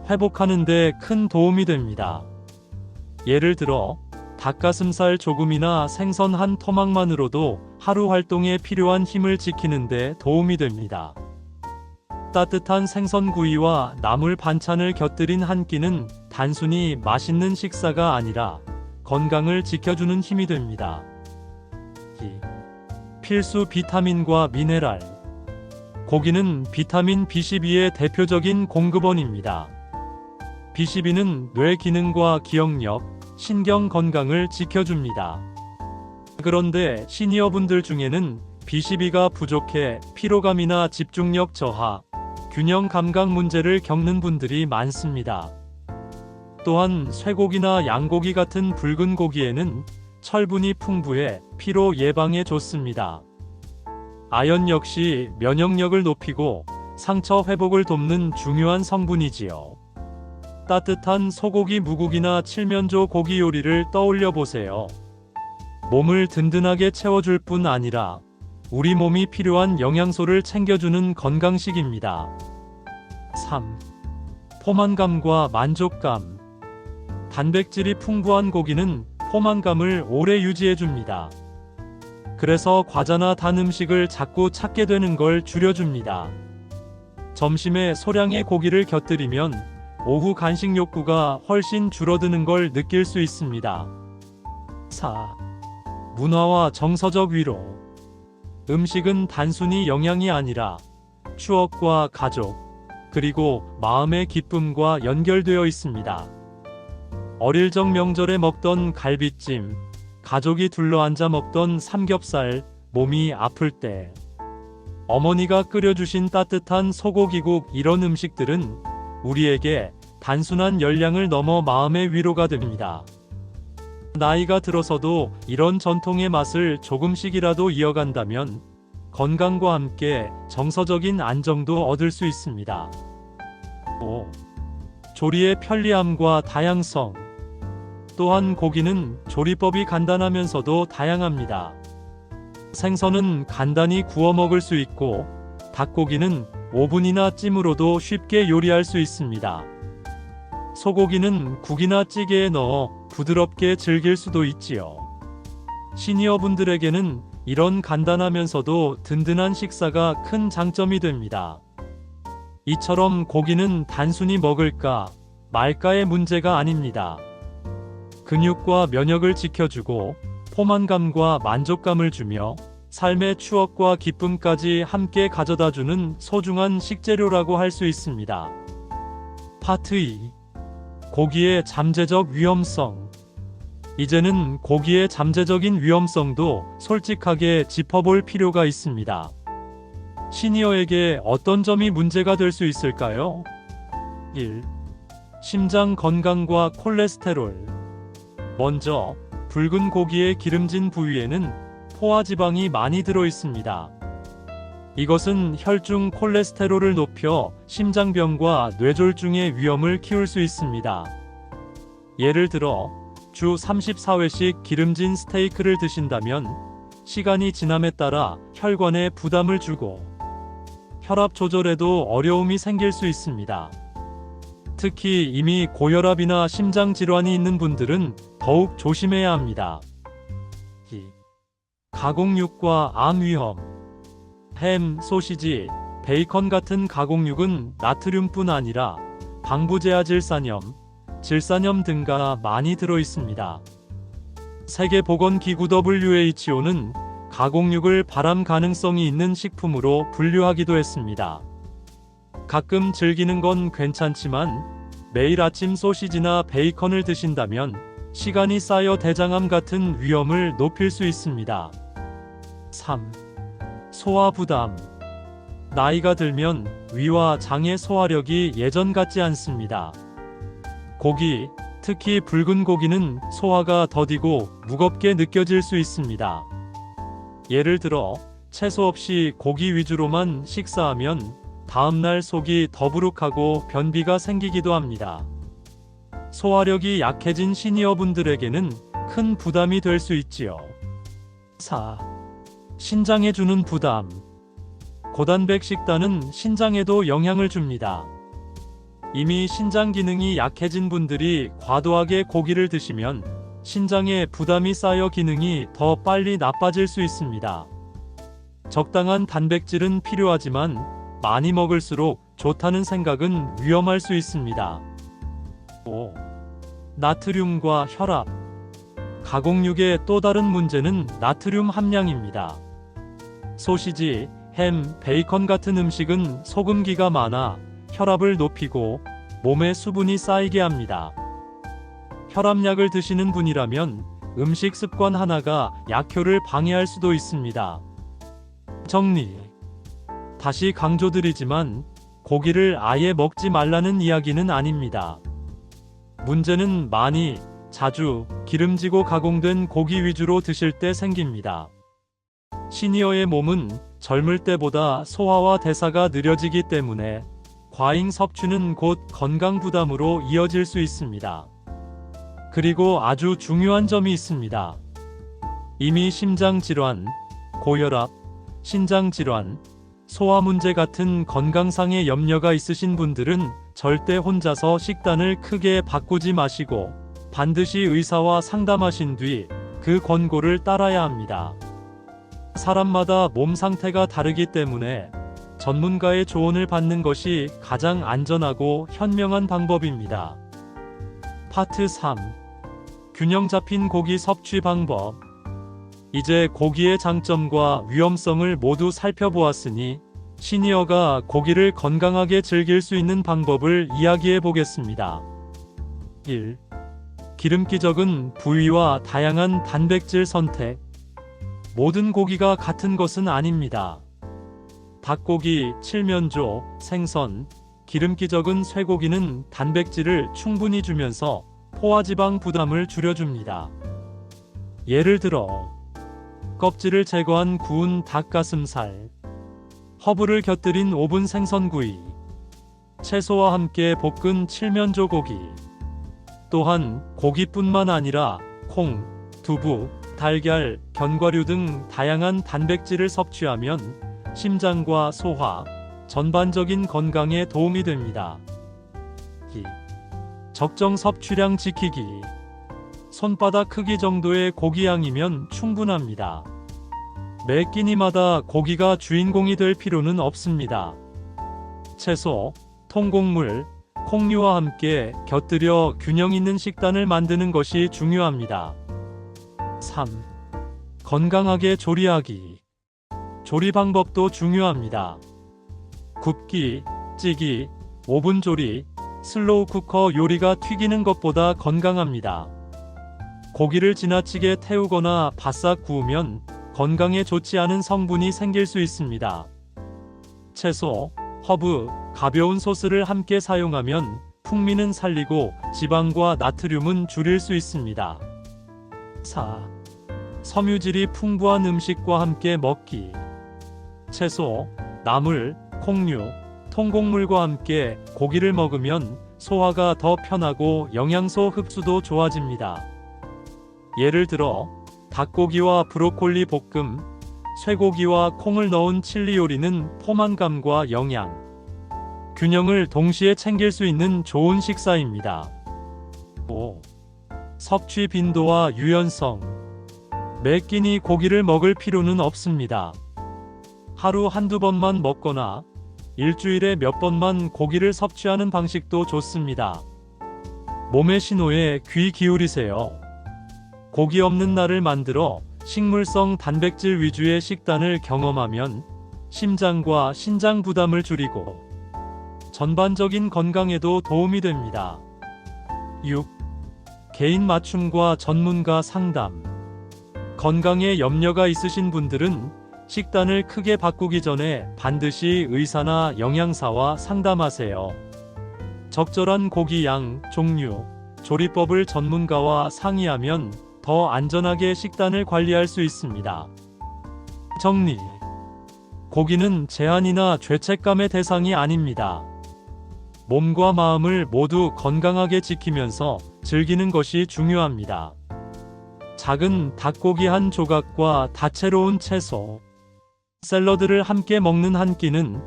회복하는 데 큰 도움이 됩니다. 예를 들어 닭가슴살 조금이나 생선 한 토막만으로도 하루 활동에 필요한 힘을 지키는 데 도움이 됩니다. 따뜻한 생선구이와 나물 반찬을 곁들인 한 끼는 단순히 맛있는 식사가 아니라 건강을 지켜주는 힘이 됩니다. 2. 필수 비타민과 미네랄. 고기는 비타민 B12의 대표적인 공급원입니다. B12는 뇌 기능과 기억력, 신경 건강을 지켜줍니다. 그런데 시니어분들 중에는 B12가 부족해 피로감이나 집중력 저하, 균형 감각 문제를 겪는 분들이 많습니다. 또한 쇠고기나 양고기 같은 붉은 고기에는 철분이 풍부해 피로 예방에 좋습니다. 아연 역시 면역력을 높이고 상처 회복을 돕는 중요한 성분이지요. 따뜻한 소고기 무국이나 칠면조 고기 요리를 떠올려 보세요. 몸을 든든하게 채워줄 뿐 아니라 우리 몸이 필요한 영양소를 챙겨주는 건강식입니다. 3. 포만감과 만족감. 단백질이 풍부한 고기는 포만감을 오래 유지해줍니다. 그래서 과자나 단 음식을 자꾸 찾게 되는 걸 줄여줍니다. 점심에 소량의 고기를 곁들이면 오후 간식 욕구가 훨씬 줄어드는 걸 느낄 수 있습니다. 4. 문화와 정서적 위로. 음식은 단순히 영양이 아니라 추억과 가족, 그리고 마음의 기쁨과 연결되어 있습니다. 어릴 적 명절에 먹던 갈비찜, 가족이 둘러앉아 먹던 삼겹살, 몸이 아플 때 어머니가 끓여주신 따뜻한 소고기국, 이런 음식들은 우리에게 단순한 열량을 넘어 마음의 위로가 됩니다. 나이가 들어서도 이런 전통의 맛을 조금씩이라도 이어간다면 건강과 함께 정서적인 안정도 얻을 수 있습니다. 5. 조리의 편리함과 다양성. 또한 고기는 조리법이 간단하면서도 다양합니다. 생선은 간단히 구워 먹을 수 있고 닭고기는 오븐이나 찜으로도 쉽게 요리할 수 있습니다. 소고기는 국이나 찌개에 넣어 부드럽게 즐길 수도 있지요. 시니어분들에게는 이런 간단하면서도 든든한 식사가 큰 장점이 됩니다. 이처럼 고기는 단순히 먹을까 말까의 문제가 아닙니다. 근육과 면역을 지켜주고 포만감과 만족감을 주며 삶의 추억과 기쁨까지 함께 가져다주는 소중한 식재료라고 할 수 있습니다. 파트 2. 고기의 잠재적 위험성. 이제는 고기의 잠재적인 위험성도 솔직하게 짚어볼 필요가 있습니다. 시니어에게 어떤 점이 문제가 될 수 있을까요? 1. 심장 건강과 콜레스테롤. 먼저, 붉은 고기의 기름진 부위에는 포화지방이 많이 들어 있습니다. 이것은 혈중 콜레스테롤을 높여 심장병과 뇌졸중의 위험을 키울 수 있습니다. 예를 들어 주 34회씩 기름진 스테이크를 드신다면 시간이 지남에 따라 혈관에 부담을 주고 혈압 조절에도 어려움이 생길 수 있습니다. 특히 이미 고혈압이나 심장 질환이 있는 분들은 더욱 조심해야 합니다. 가공육과 암 위험. 햄, 소시지, 베이컨 같은 가공육은 나트륨뿐 아니라 방부제아질산염, 질산염 등가 많이 들어 있습니다. 세계보건기구 WHO는 가공육을 발암 가능성이 있는 식품으로 분류하기도 했습니다. 가끔 즐기는 건 괜찮지만 매일 아침 소시지나 베이컨을 드신다면 시간이 쌓여 대장암 같은 위험을 높일 수 있습니다. 3. 소화 부담. 나이가 들면 위와 장의 소화력이 예전 같지 않습니다. 고기, 특히 붉은 고기는 소화가 더디고 무겁게 느껴질 수 있습니다. 예를 들어 채소 없이 고기 위주로만 식사하면 다음날 속이 더부룩하고 변비가 생기기도 합니다. 소화력이 약해진 시니어분들에게는 큰 부담이 될 수 있지요. 4. 신장에 주는 부담. 고단백 식단은 신장에도 영향을 줍니다. 이미 신장 기능이 약해진 분들이 과도하게 고기를 드시면 신장에 부담이 쌓여 기능이 더 빨리 나빠질 수 있습니다. 적당한 단백질은 필요하지만 많이 먹을수록 좋다는 생각은 위험할 수 있습니다. 5. 나트륨과 혈압. 가공육의 또 다른 문제는 나트륨 함량입니다. 소시지, 햄, 베이컨 같은 음식은 소금기가 많아 혈압을 높이고 몸에 수분이 쌓이게 합니다. 혈압약을 드시는 분이라면 음식 습관 하나가 약효를 방해할 수도 있습니다. 정리. 다시 강조드리지만 고기를 아예 먹지 말라는 이야기는 아닙니다. 문제는 많이, 자주, 기름지고 가공된 고기 위주로 드실 때 생깁니다. 시니어의 몸은 젊을 때보다 소화와 대사가 느려지기 때문에 과잉 섭취는 곧 건강 부담으로 이어질 수 있습니다. 그리고 아주 중요한 점이 있습니다. 이미 심장질환, 고혈압, 신장질환, 소화 문제 같은 건강상의 염려가 있으신 분들은 절대 혼자서 식단을 크게 바꾸지 마시고 반드시 의사와 상담하신 뒤 그 권고를 따라야 합니다. 사람마다 몸 상태가 다르기 때문에 전문가의 조언을 받는 것이 가장 안전하고 현명한 방법입니다. 파트 3. 균형 잡힌 고기 섭취 방법. 이제 고기의 장점과 위험성을 모두 살펴보았으니 시니어가 고기를 건강하게 즐길 수 있는 방법을 이야기해 보겠습니다. 1. 기름기 적은 부위와 다양한 단백질 선택. 모든 고기가 같은 것은 아닙니다. 닭고기, 칠면조, 생선, 기름기 적은 쇠고기는 단백질을 충분히 주면서 포화지방 부담을 줄여줍니다. 예를 들어 껍질을 제거한 구운 닭가슴살, 허브를 곁들인 오븐 생선구이, 채소와 함께 볶은 칠면조 고기. 또한 고기뿐만 아니라 콩, 두부, 달걀, 견과류 등 다양한 단백질을 섭취하면 심장과 소화, 전반적인 건강에 도움이 됩니다. 2. 적정 섭취량 지키기. 손바닥 크기 정도의 고기 양이면 충분합니다. 매 끼니마다 고기가 주인공이 될 필요는 없습니다. 채소, 통곡물, 콩류와 함께 곁들여 균형 있는 식단을 만드는 것이 중요합니다. 3. 건강하게 조리하기. 조리 방법도 중요합니다. 굽기, 찌기, 오븐 조리, 슬로우 쿠커 요리가 튀기는 것보다 건강합니다. 고기를 지나치게 태우거나 바싹 구우면 건강에 좋지 않은 성분이 생길 수 있습니다. 채소, 허브, 가벼운 소스를 함께 사용하면 풍미는 살리고 지방과 나트륨은 줄일 수 있습니다. 4. 섬유질이 풍부한 음식과 함께 먹기. 채소, 나물, 콩류, 통곡물과 함께 고기를 먹으면 소화가 더 편하고 영양소 흡수도 좋아집니다. 예를 들어 닭고기와 브로콜리 볶음, 쇠고기와 콩을 넣은 칠리 요리는 포만감과 영양, 균형을 동시에 챙길 수 있는 좋은 식사입니다. 5. 섭취 빈도와 유연성. 매 끼니 고기를 먹을 필요는 없습니다. 하루 한두 번만 먹거나 일주일에 몇 번만 고기를 섭취하는 방식도 좋습니다. 몸의 신호에 귀 기울이세요. 고기 없는 날을 만들어 식물성 단백질 위주의 식단을 경험하면 심장과 신장 부담을 줄이고 전반적인 건강에도 도움이 됩니다. 6. 개인 맞춤과 전문가 상담. 건강에 염려가 있으신 분들은 식단을 크게 바꾸기 전에 반드시 의사나 영양사와 상담하세요. 적절한 고기 양, 종류, 조리법을 전문가와 상의하면 더 안전하게 식단을 관리할 수 있습니다. 정리. 고기는 제한이나 죄책감의 대상이 아닙니다. 몸과 마음을 모두 건강하게 지키면서 즐기는 것이 중요합니다. 작은 닭고기 한 조각과 다채로운 채소, 샐러드를 함께 먹는 한 끼는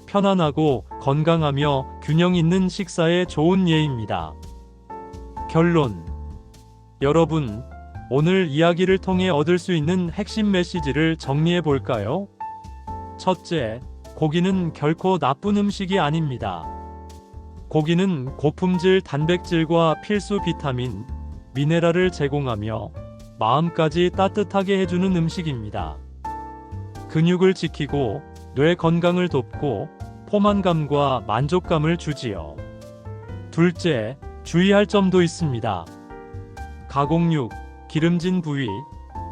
편안하고 건강하며 균형 있는 식사에 좋은 예입니다. 결론. 여러분, 오늘 이야기를 통해 얻을 수 있는 핵심 메시지를 정리해 볼까요? 첫째, 고기는 결코 나쁜 음식이 아닙니다. 고기는 고품질 단백질과 필수 비타민, 미네랄을 제공하며 마음까지 따뜻하게 해주는 음식입니다. 근육을 지키고 뇌 건강을 돕고 포만감과 만족감을 주지요. 둘째, 주의할 점도 있습니다. 가공육, 기름진 부위,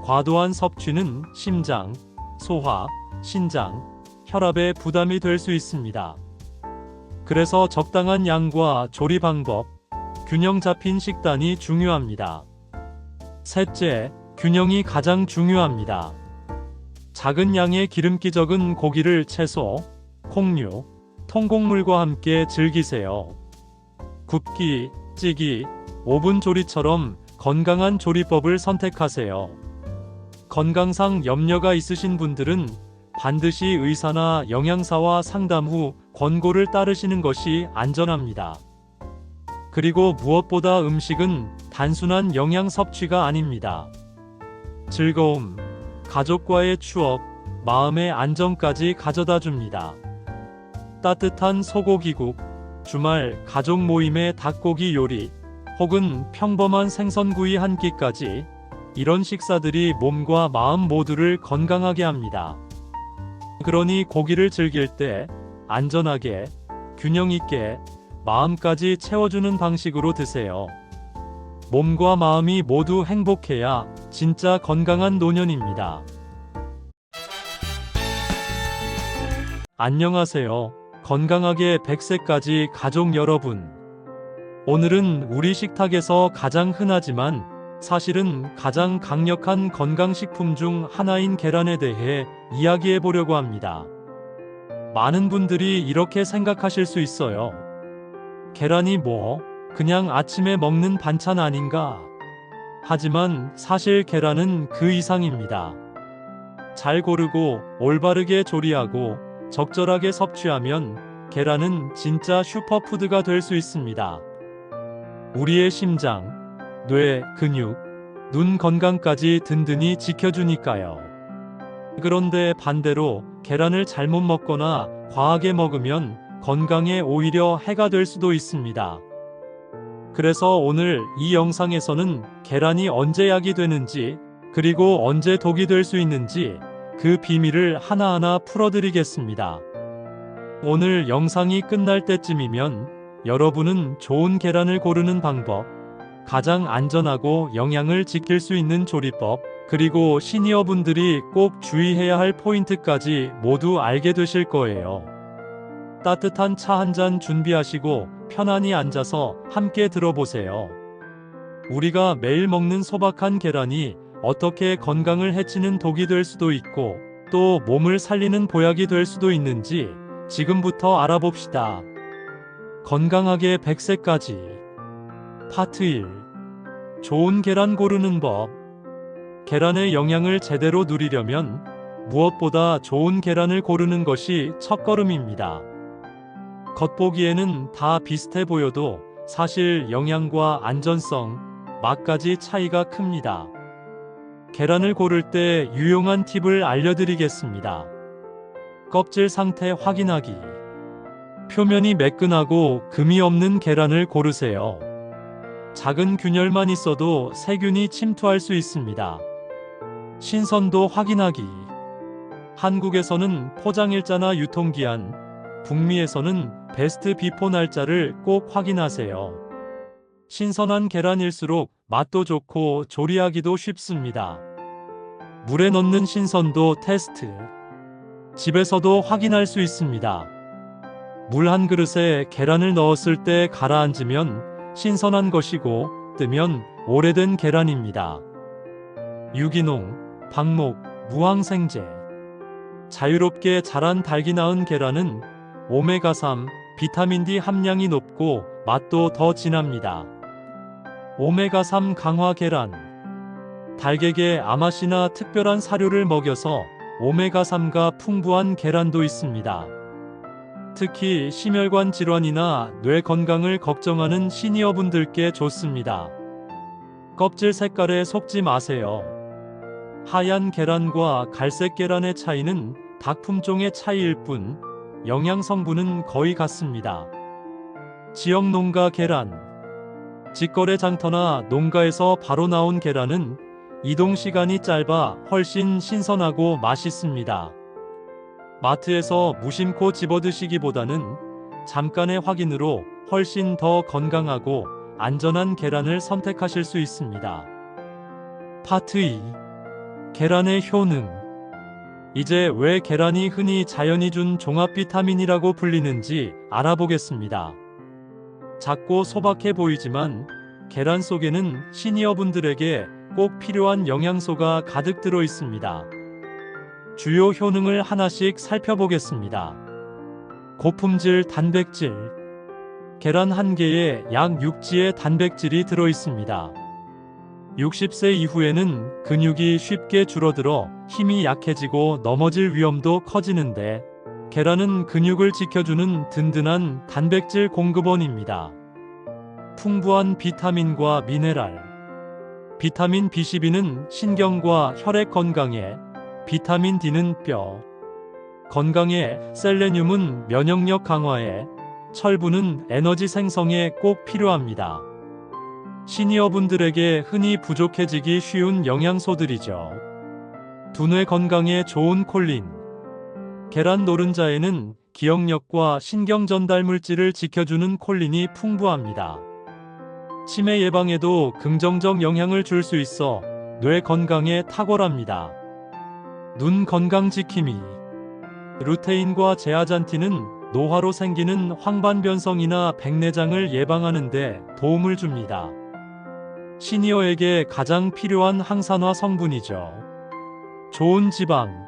과도한 섭취는 심장, 소화, 신장, 혈압에 부담이 될 수 있습니다. 그래서 적당한 양과 조리 방법, 균형 잡힌 식단이 중요합니다. 셋째, 균형이 가장 중요합니다. 작은 양의 기름기 적은 고기를 채소, 콩류, 통곡물과 함께 즐기세요. 굽기, 찌기, 오븐 조리처럼 건강한 조리법을 선택하세요. 건강상 염려가 있으신 분들은 반드시 의사나 영양사와 상담 후 권고를 따르시는 것이 안전합니다. 그리고 무엇보다 음식은 단순한 영양 섭취가 아닙니다. 즐거움, 가족과의 추억, 마음의 안정까지 가져다 줍니다. 따뜻한 소고기국, 주말 가족 모임의 닭고기 요리, 혹은 평범한 생선구이 한 끼까지 이런 식사들이 몸과 마음 모두를 건강하게 합니다. 그러니 고기를 즐길 때 안전하게, 균형 있게, 마음까지 채워주는 방식으로 드세요. 몸과 마음이 모두 행복해야 진짜 건강한 노년입니다. 안녕하세요. 건강하게 100세까지 가족 여러분. 오늘은 우리 식탁에서 가장 흔하지만 사실은 가장 강력한 건강식품 중 하나인 계란에 대해 이야기해 보려고 합니다. 많은 분들이 이렇게 생각하실 수 있어요. 계란이 그냥 아침에 먹는 반찬 아닌가? 하지만 사실 계란은 그 이상입니다. 잘 고르고 올바르게 조리하고 적절하게 섭취하면 계란은 진짜 슈퍼푸드가 될 수 있습니다. 우리의 심장, 뇌, 근육, 눈 건강까지 든든히 지켜주니까요. 그런데 반대로 계란을 잘못 먹거나 과하게 먹으면 건강에 오히려 해가 될 수도 있습니다. 그래서 오늘 이 영상에서는 계란이 언제 약이 되는지, 그리고 언제 독이 될 수 있는지 그 비밀을 하나하나 풀어드리겠습니다. 오늘 영상이 끝날 때쯤이면 여러분은 좋은 계란을 고르는 방법, 가장 안전하고 영양을 지킬 수 있는 조리법, 그리고 시니어분들이 꼭 주의해야 할 포인트까지 모두 알게 되실 거예요. 따뜻한 차 한 잔 준비하시고 편안히 앉아서 함께 들어보세요. 우리가 매일 먹는 소박한 계란이 어떻게 건강을 해치는 독이 될 수도 있고, 또 몸을 살리는 보약이 될 수도 있는지 지금부터 알아봅시다. 건강하게 100세까지. 파트 1. 좋은 계란 고르는 법. 계란의 영양을 제대로 누리려면 무엇보다 좋은 계란을 고르는 것이 첫걸음입니다. 겉보기에는 다 비슷해 보여도 사실 영양과 안전성, 맛까지 차이가 큽니다. 계란을 고를 때 유용한 팁을 알려드리겠습니다. 껍질 상태 확인하기. 표면이 매끈하고 금이 없는 계란을 고르세요. 작은 균열만 있어도 세균이 침투할 수 있습니다. 신선도 확인하기. 한국에서는 포장일자나 유통기한, 북미에서는 베스트 비포 날짜를 꼭 확인하세요. 신선한 계란일수록 맛도 좋고 조리하기도 쉽습니다. 물에 넣는 신선도 테스트. 집에서도 확인할 수 있습니다. 물 한 그릇에 계란을 넣었을 때 가라앉으면 신선한 것이고 뜨면 오래된 계란입니다. 유기농, 방목, 무항생제. 자유롭게 자란 닭이 낳은 계란은 오메가3, 비타민 D 함량이 높고 맛도 더 진합니다. 오메가3 강화 계란. 닭에게 아마씨나 특별한 사료를 먹여서 오메가3가 풍부한 계란도 있습니다. 특히 심혈관 질환이나 뇌 건강을 걱정하는 시니어분들께 좋습니다. 껍질 색깔에 속지 마세요. 하얀 계란과 갈색 계란의 차이는 닭 품종의 차이일 뿐 영양 성분은 거의 같습니다. 지역 농가 계란. 직거래 장터나 농가에서 바로 나온 계란은 이동 시간이 짧아 훨씬 신선하고 맛있습니다. 마트에서 무심코 집어드시기보다는 잠깐의 확인으로 훨씬 더 건강하고 안전한 계란을 선택하실 수 있습니다. 파트 2. 계란의 효능. 이제 왜 계란이 흔히 자연이 준 종합 비타민이라고 불리는지 알아보겠습니다. 작고 소박해 보이지만 계란 속에는 시니어분들에게 꼭 필요한 영양소가 가득 들어 있습니다. 주요 효능을 하나씩 살펴보겠습니다. 고품질 단백질. 계란 한 개에 약 6지의 단백질이 들어 있습니다. 60세 이후에는 근육이 쉽게 줄어들어 힘이 약해지고 넘어질 위험도 커지는데 계란은 근육을 지켜주는 든든한 단백질 공급원입니다. 풍부한 비타민과 미네랄. 비타민 B12는 신경과 혈액 건강에, 비타민 D는 뼈 건강에, 셀레늄은 면역력 강화에, 철분은 에너지 생성에 꼭 필요합니다. 시니어분들에게 흔히 부족해지기 쉬운 영양소들이죠. 두뇌 건강에 좋은 콜린. 계란 노른자에는 기억력과 신경 전달 물질을 지켜주는 콜린이 풍부합니다. 치매 예방에도 긍정적 영향을 줄 수 있어 뇌 건강에 탁월합니다. 눈 건강 지킴이. 루테인과 제아잔틴은 노화로 생기는 황반변성이나 백내장을 예방하는 데 도움을 줍니다. 시니어에게 가장 필요한 항산화 성분이죠. 좋은 지방.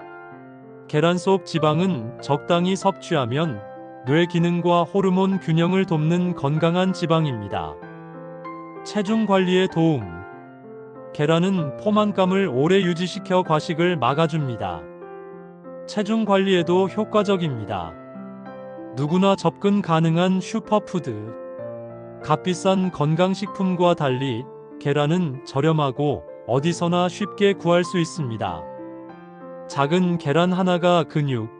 계란 속 지방은 적당히 섭취하면 뇌 기능과 호르몬 균형을 돕는 건강한 지방입니다. 체중 관리에 도움. 계란은 포만감을 오래 유지시켜 과식을 막아줍니다. 체중 관리에도 효과적입니다. 누구나 접근 가능한 슈퍼푸드. 값비싼 건강식품과 달리 계란은 저렴하고 어디서나 쉽게 구할 수 있습니다. 작은 계란 하나가 근육,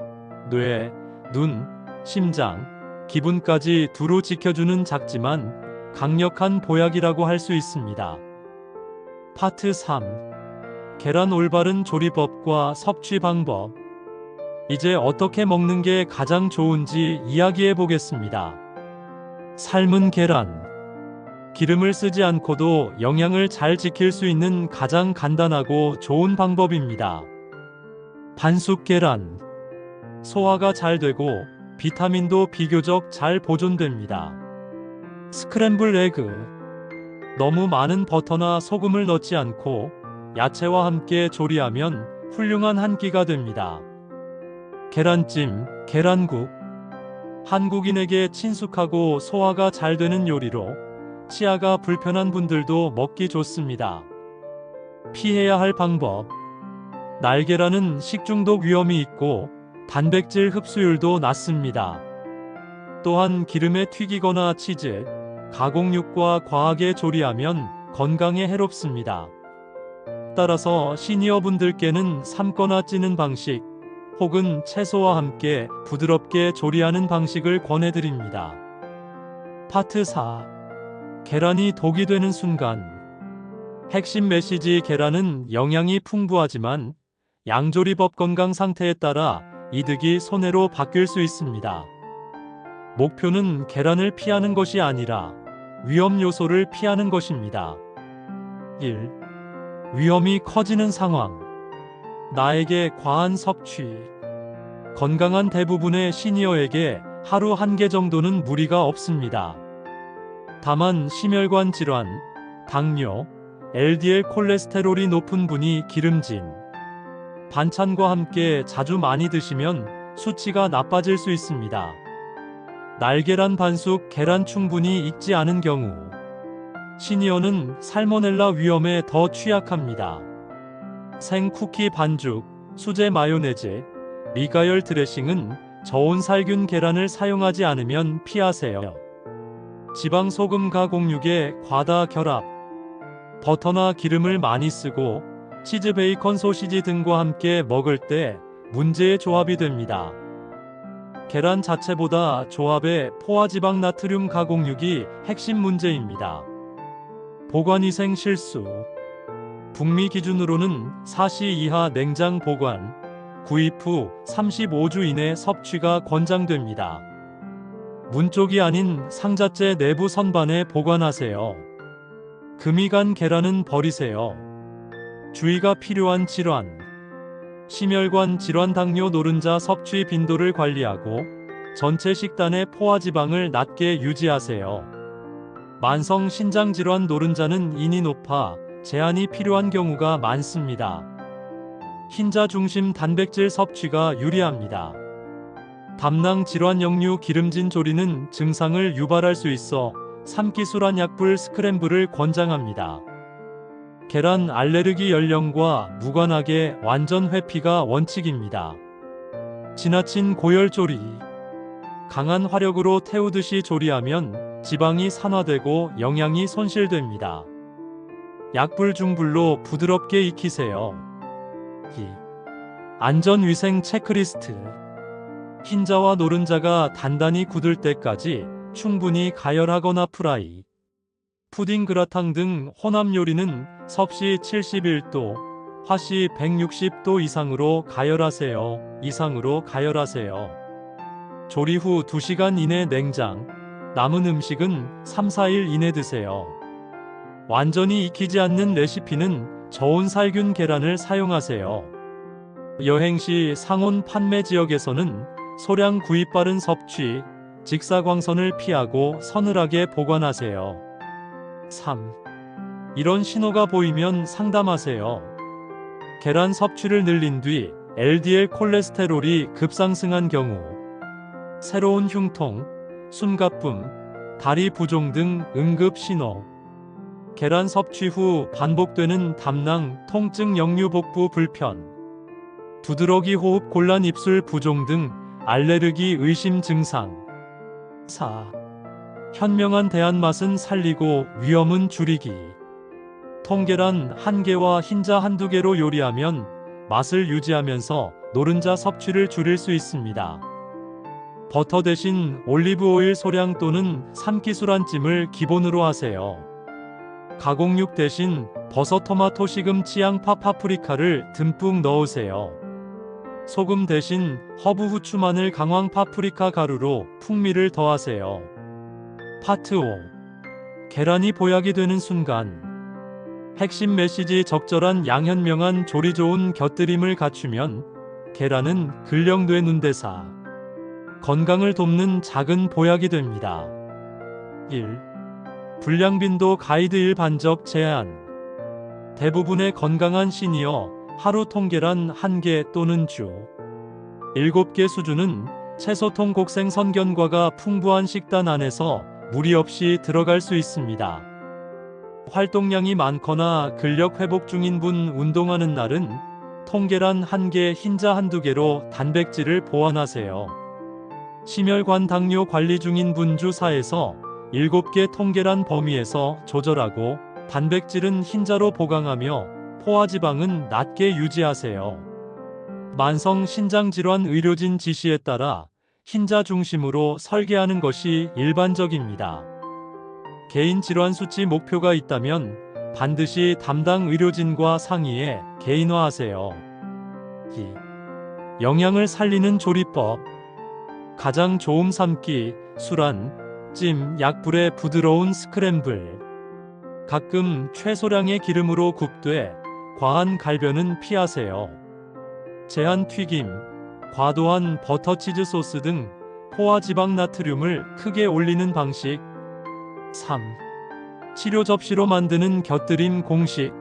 뇌, 눈, 심장, 기분까지 두루 지켜주는 작지만 강력한 보약이라고 할 수 있습니다. 파트 3. 계란 올바른 조리법과 섭취 방법. 이제 어떻게 먹는 게 가장 좋은지 이야기해 보겠습니다. 삶은 계란. 기름을 쓰지 않고도 영양을 잘 지킬 수 있는 가장 간단하고 좋은 방법입니다. 반숙 계란. 소화가 잘 되고 비타민도 비교적 잘 보존됩니다. 스크램블 에그. 너무 많은 버터나 소금을 넣지 않고 야채와 함께 조리하면 훌륭한 한 끼가 됩니다. 계란찜, 계란국. 한국인에게 친숙하고 소화가 잘 되는 요리로 치아가 불편한 분들도 먹기 좋습니다. 피해야 할 방법. 날계란은 식중독 위험이 있고 단백질 흡수율도 낮습니다. 또한 기름에 튀기거나 치즈, 가공육과 과하게 조리하면 건강에 해롭습니다. 따라서 시니어분들께는 삶거나 찌는 방식 혹은 채소와 함께 부드럽게 조리하는 방식을 권해드립니다. 파트 4. 계란이 독이 되는 순간. 핵심 메시지: 계란은 영양이 풍부하지만 양조리법 건강 상태에 따라 이득이 손해로 바뀔 수 있습니다. 목표는 계란을 피하는 것이 아니라 위험 요소를 피하는 것입니다. 1. 위험이 커지는 상황. 나에게 과한 섭취. 건강한 대부분의 시니어에게 하루 1개 정도는 무리가 없습니다. 다만 심혈관 질환, 당뇨, LDL 콜레스테롤이 높은 분이 기름진 반찬과 함께 자주 많이 드시면 수치가 나빠질 수 있습니다. 날계란 반숙 계란 충분히 익지 않은 경우 시니어는 살모넬라 위험에 더 취약합니다. 생 쿠키 반죽, 수제 마요네즈, 미가열 드레싱은 저온 살균 계란을 사용하지 않으면 피하세요. 지방 소금 가공육의 과다 결합. 버터나 기름을 많이 쓰고 치즈, 베이컨, 소시지 등과 함께 먹을 때 문제의 조합이 됩니다. 계란 자체보다 조합의 포화지방 나트륨 가공육이 핵심 문제입니다. 보관위생 실수. 북미 기준으로는 4시 이하 냉장 보관, 구입 후 35주 이내 섭취가 권장됩니다. 문쪽이 아닌 상자째 내부 선반에 보관하세요. 금이 간 계란은 버리세요. 주의가 필요한 질환. 심혈관 질환, 당뇨, 노른자 섭취 빈도를 관리하고 전체 식단의 포화지방을 낮게 유지하세요. 만성 신장 질환, 노른자는 인이 높아 제한이 필요한 경우가 많습니다. 흰자 중심 단백질 섭취가 유리합니다. 담낭 질환, 역류, 기름진 조리는 증상을 유발할 수 있어 삼기술한 약불 스크램블을 권장합니다. 계란 알레르기 연령과 무관하게 완전 회피가 원칙입니다. 지나친 고열 조리. 강한 화력으로 태우듯이 조리하면 지방이 산화되고 영양이 손실됩니다. 약불 중불로 부드럽게 익히세요. 2. 안전위생 체크리스트. 흰자와 노른자가 단단히 굳을 때까지 충분히 가열하거나 프라이. 푸딩, 그라탕 등 혼합 요리는 섭씨 71도, 화씨 160도 이상으로 가열하세요. 조리 후 2시간 이내 냉장, 남은 음식은 3-4일 이내 드세요. 완전히 익히지 않는 레시피는 저온 살균 계란을 사용하세요. 여행 시 상온 판매 지역에서는 소량 구입, 빠른 섭취, 직사광선을 피하고 서늘하게 보관하세요. 3. 이런 신호가 보이면 상담하세요. 계란 섭취를 늘린 뒤 LDL 콜레스테롤이 급상승한 경우, 새로운 흉통, 숨가쁨, 다리 부종 등 응급 신호. 계란 섭취 후 반복되는 담낭, 통증, 역류, 복부 불편, 두드러기, 호흡 곤란, 입술 부종 등 알레르기 의심 증상. 4. 현명한 대안. 맛은 살리고 위험은 줄이기. 통계란 1개와 흰자 1-2개로 요리하면 맛을 유지하면서 노른자 섭취를 줄일 수 있습니다. 버터 대신 올리브 오일 소량 또는 삼키술한 찜을 기본으로 하세요. 가공육 대신 버섯, 토마토, 시금치, 양파, 파프리카를 듬뿍 넣으세요. 소금 대신 허브, 후추, 마늘, 강황, 파프리카 가루로 풍미를 더하세요. 파트 5. 계란이 보약이 되는 순간. 핵심 메시지: 적절한 양, 현명한 조리, 좋은 곁들임을 갖추면 계란은 근령돼 눈대사, 건강을 돕는 작은 보약이 됩니다. 1. 분량 빈도 가이드. 1. 반접 제한. 대부분의 건강한 시니어 하루 통계란 1개 또는 주 7개 수준은 채소통 곡생 선견과가 풍부한 식단 안에서 무리 없이 들어갈 수 있습니다. 활동량이 많거나 근력 회복 중인 분, 운동하는 날은 통계란 1개, 흰자 1~2개로 단백질을 보완하세요. 심혈관 당뇨 관리 중인 분 주 4에서 7개 통계란 범위에서 조절하고 단백질은 흰자로 보강하며 포화지방은 낮게 유지하세요. 만성 신장질환 의료진 지시에 따라 흰자 중심으로 설계하는 것이 일반적입니다. 개인 질환 수치 목표가 있다면 반드시 담당 의료진과 상의해 개인화하세요. 2. 영양을 살리는 조리법. 가장 좋음 삶기, 술안, 찜, 약불의 부드러운 스크램블. 가끔 최소량의 기름으로 굽되 과한 갈변은 피하세요. 제한 튀김, 과도한 버터치즈 소스 등 포화지방 나트륨을 크게 올리는 방식. 3. 치료 접시로 만드는 곁들임 공식.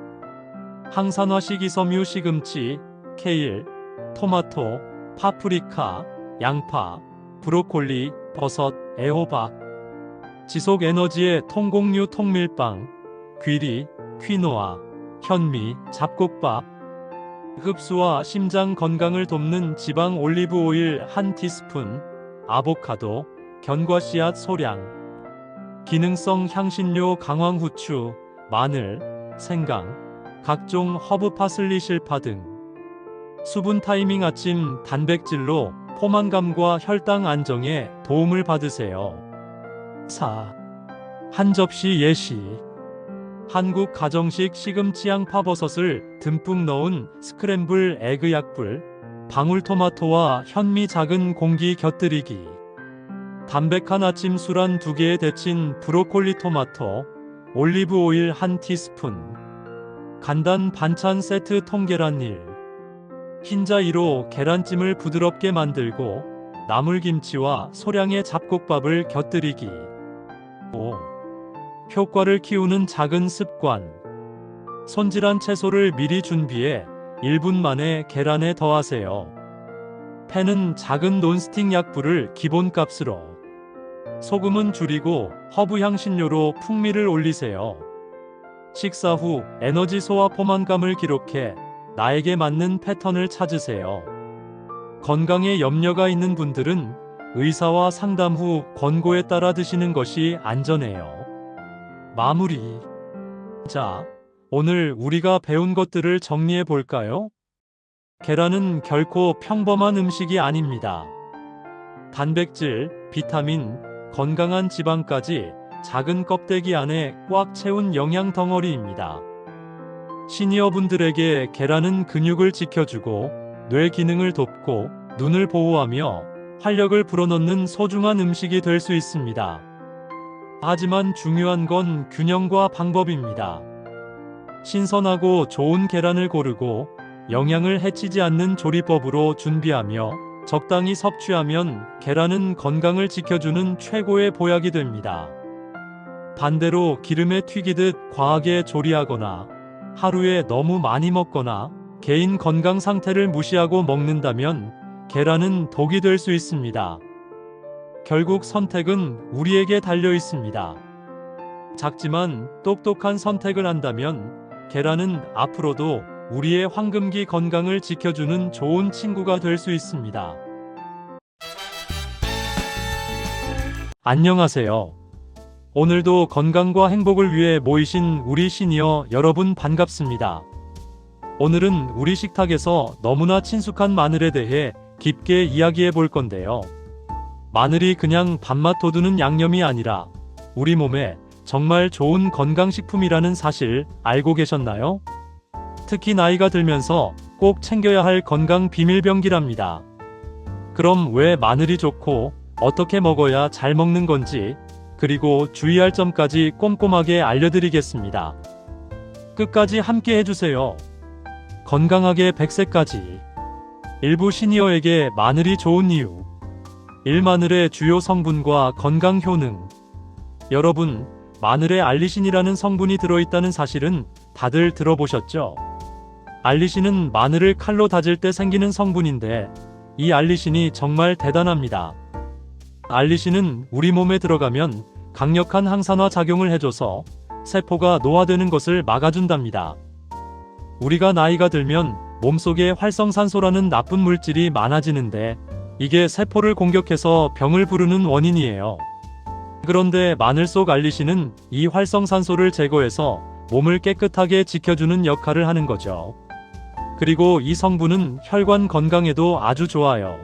항산화 식이섬유 시금치, 케일, 토마토, 파프리카, 양파, 브로콜리, 버섯, 애호박. 지속 에너지의 통곡류 통밀빵, 귀리, 퀴노아, 현미, 잡곡밥. 흡수와 심장 건강을 돕는 지방 올리브 오일 1티스푼, 아보카도, 견과씨앗 소량. 기능성 향신료 강황 후추, 마늘, 생강, 각종 허브 파슬리 실파 등. 수분 타이밍 아침 단백질로 포만감과 혈당 안정에 도움을 받으세요. 4. 한 접시 예시. 한국 가정식 시금치 양파버섯을 듬뿍 넣은 스크램블 에그 약불, 방울토마토와 현미 작은 공기 곁들이기. 담백한 아침 술안 2개에 데친 브로콜리 토마토, 올리브 오일 1티스푼. 간단 반찬 세트 통계란 1. 흰자 2로 계란찜을 부드럽게 만들고 나물김치와 소량의 잡곡밥을 곁들이기. 5. 효과를 키우는 작은 습관. 손질한 채소를 미리 준비해 1분 만에 계란에 더하세요. 팬은 작은 논스틱 약불을 기본값으로. 소금은 줄이고 허브 향신료로 풍미를 올리세요. 식사 후 에너지 소화 포만감을 기록해 나에게 맞는 패턴을 찾으세요. 건강에 염려가 있는 분들은 의사와 상담 후 권고에 따라 드시는 것이 안전해요. 마무리. 자, 오늘 우리가 배운 것들을 정리해 볼까요? 계란은 결코 평범한 음식이 아닙니다. 단백질, 비타민, 건강한 지방까지 작은 껍데기 안에 꽉 채운 영양 덩어리입니다. 시니어분들에게 계란은 근육을 지켜주고 뇌 기능을 돕고 눈을 보호하며 활력을 불어넣는 소중한 음식이 될 수 있습니다. 하지만 중요한 건 균형과 방법입니다. 신선하고 좋은 계란을 고르고 영양을 해치지 않는 조리법으로 준비하며 적당히 섭취하면 계란은 건강을 지켜주는 최고의 보약이 됩니다. 반대로 기름에 튀기듯 과하게 조리하거나 하루에 너무 많이 먹거나 개인 건강 상태를 무시하고 먹는다면 계란은 독이 될 수 있습니다. 결국 선택은 우리에게 달려 있습니다. 작지만 똑똑한 선택을 한다면 계란은 앞으로도 우리의 황금기 건강을 지켜주는 좋은 친구가 될 수 있습니다. 안녕하세요. 오늘도 건강과 행복을 위해 모이신 우리 시니어 여러분 반갑습니다. 오늘은 우리 식탁에서 너무나 친숙한 마늘에 대해 깊게 이야기해 볼 건데요. 마늘이 그냥 밥맛 돋우는 양념이 아니라 우리 몸에 정말 좋은 건강식품이라는 사실 알고 계셨나요? 특히 나이가 들면서 꼭 챙겨야 할 건강 비밀병기랍니다. 그럼 왜 마늘이 좋고 어떻게 먹어야 잘 먹는 건지, 그리고 주의할 점까지 꼼꼼하게 알려드리겠습니다. 끝까지 함께 해주세요. 건강하게 100세까지. 일부 시니어에게 마늘이 좋은 이유. 1. 마늘의 주요 성분과 건강 효능. 여러분, 마늘에 알리신이라는 성분이 들어있다는 사실은 다들 들어보셨죠? 알리신은 마늘을 칼로 다질 때 생기는 성분인데 이 알리신이 정말 대단합니다. 알리신은 우리 몸에 들어가면 강력한 항산화 작용을 해줘서 세포가 노화되는 것을 막아준답니다. 우리가 나이가 들면 몸속에 활성산소라는 나쁜 물질이 많아지는데 이게 세포를 공격해서 병을 부르는 원인이에요. 그런데 마늘 속 알리신은 이 활성산소를 제거해서 몸을 깨끗하게 지켜주는 역할을 하는 거죠. 그리고 이 성분은 혈관 건강에도 아주 좋아요.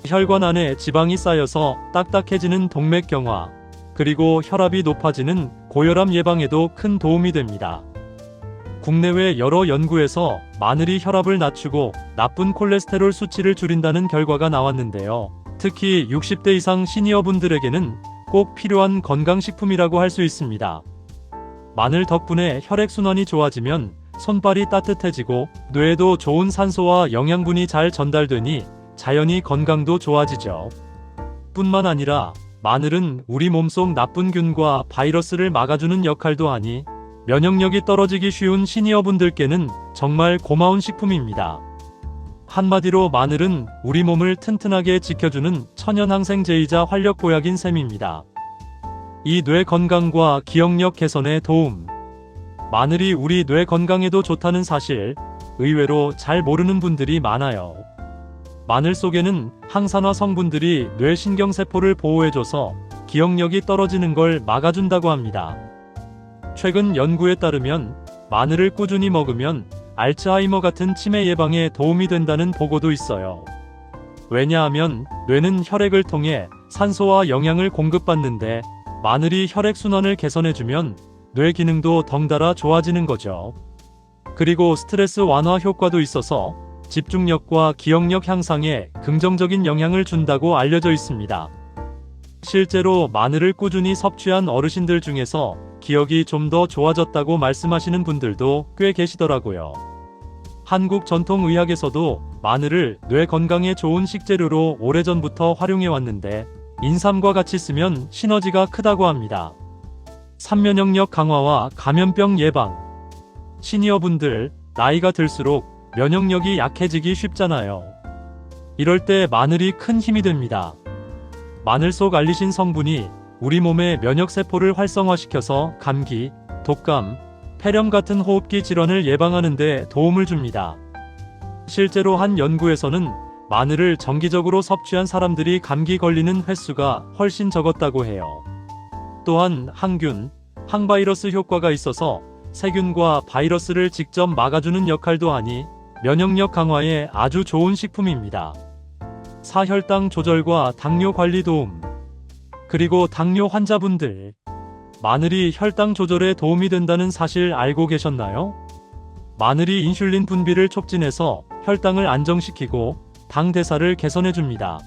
혈관 안에 지방이 쌓여서 딱딱해지는 동맥경화, 그리고 혈압이 높아지는 고혈압 예방에도 큰 도움이 됩니다. 국내외 여러 연구에서 마늘이 혈압을 낮추고 나쁜 콜레스테롤 수치를 줄인다는 결과가 나왔는데요. 특히 60대 이상 시니어분들에게는 꼭 필요한 건강식품이라고 할 수 있습니다. 마늘 덕분에 혈액순환이 좋아지면 손발이 따뜻해지고 뇌에도 좋은 산소와 영양분이 잘 전달되니 자연히 건강도 좋아지죠. 뿐만 아니라 마늘은 우리 몸속 나쁜 균과 바이러스를 막아주는 역할도 하니 면역력이 떨어지기 쉬운 시니어분들께는 정말 고마운 식품입니다. 한마디로 마늘은 우리 몸을 튼튼하게 지켜주는 천연항생제이자 활력보약인 셈입니다. 이 뇌 건강과 기억력 개선에 도움. 마늘이 우리 뇌 건강에도 좋다는 사실, 의외로 잘 모르는 분들이 많아요. 마늘 속에는 항산화 성분들이 뇌 신경세포를 보호해줘서 기억력이 떨어지는 걸 막아준다고 합니다. 최근 연구에 따르면 마늘을 꾸준히 먹으면 알츠하이머 같은 치매 예방에 도움이 된다는 보고도 있어요. 왜냐하면 뇌는 혈액을 통해 산소와 영양을 공급받는데 마늘이 혈액순환을 개선해주면 뇌 기능도 덩달아 좋아지는 거죠. 그리고 스트레스 완화 효과도 있어서 집중력과 기억력 향상에 긍정적인 영향을 준다고 알려져 있습니다. 실제로 마늘을 꾸준히 섭취한 어르신들 중에서 기억이 좀 더 좋아졌다고 말씀하시는 분들도 꽤 계시더라고요. 한국 전통의학에서도 마늘을 뇌 건강에 좋은 식재료로 오래전부터 활용해 왔는데 인삼과 같이 쓰면 시너지가 크다고 합니다. 삼면역력 강화와 감염병 예방. 시니어분들, 나이가 들수록 면역력이 약해지기 쉽잖아요. 이럴 때 마늘이 큰 힘이 됩니다. 마늘 속 알리신 성분이 우리 몸의 면역세포를 활성화시켜서 감기, 독감, 폐렴 같은 호흡기 질환을 예방하는 데 도움을 줍니다. 실제로 한 연구에서는 마늘을 정기적으로 섭취한 사람들이 감기 걸리는 횟수가 훨씬 적었다고 해요. 또한 항균, 항바이러스 효과가 있어서 세균과 바이러스를 직접 막아주는 역할도 하니 면역력 강화에 아주 좋은 식품입니다. 사혈당 조절과 당뇨 관리 도움. 그리고 당뇨 환자분들, 마늘이 혈당 조절에 도움이 된다는 사실 알고 계셨나요? 마늘이 인슐린 분비를 촉진해서 혈당을 안정시키고 당 대사를 개선해줍니다.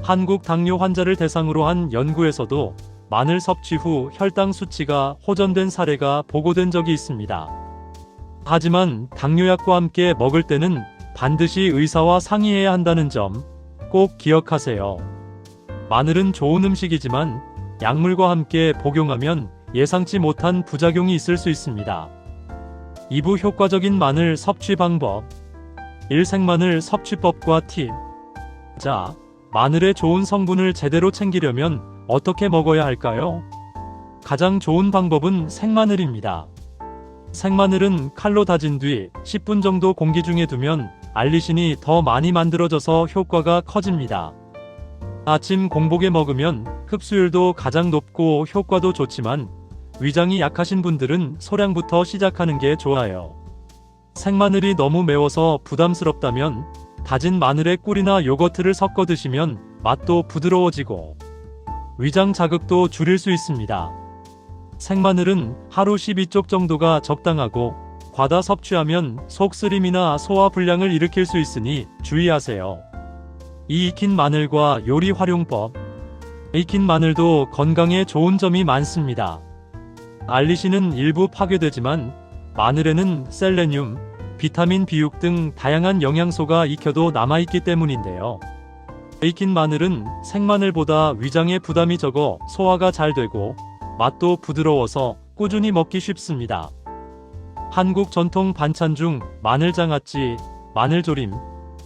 한국 당뇨 환자를 대상으로 한 연구에서도 마늘 섭취 후 혈당 수치가 호전된 사례가 보고된 적이 있습니다. 하지만 당뇨약과 함께 먹을 때는 반드시 의사와 상의해야 한다는 점 꼭 기억하세요. 마늘은 좋은 음식이지만 약물과 함께 복용하면 예상치 못한 부작용이 있을 수 있습니다. 2부 효과적인 마늘 섭취 방법. 1. 생마늘 섭취법과 팁. 자, 마늘의 좋은 성분을 제대로 챙기려면 어떻게 먹어야 할까요? 가장 좋은 방법은 생마늘입니다. 생마늘은 칼로 다진 뒤 10분 정도 공기 중에 두면 알리신이 더 많이 만들어져서 효과가 커집니다. 아침 공복에 먹으면 흡수율도 가장 높고 효과도 좋지만 위장이 약하신 분들은 소량부터 시작하는 게 좋아요. 생마늘이 너무 매워서 부담스럽다면 다진 마늘에 꿀이나 요거트를 섞어 드시면 맛도 부드러워지고 위장 자극도 줄일 수 있습니다. 생마늘은 하루 12쪽 정도가 적당하고 과다 섭취하면 속 쓰림이나 소화 불량을 일으킬 수 있으니 주의하세요. 이 익힌 마늘과 요리 활용법. 익힌 마늘도 건강에 좋은 점이 많습니다. 알리신은 일부 파괴되지만 마늘에는 셀레늄, 비타민 B6 등 다양한 영양소가 익혀도 남아있기 때문인데요. 익힌 마늘은 생마늘보다 위장에 부담이 적어 소화가 잘 되고 맛도 부드러워서 꾸준히 먹기 쉽습니다. 한국 전통 반찬 중 마늘장아찌, 마늘조림,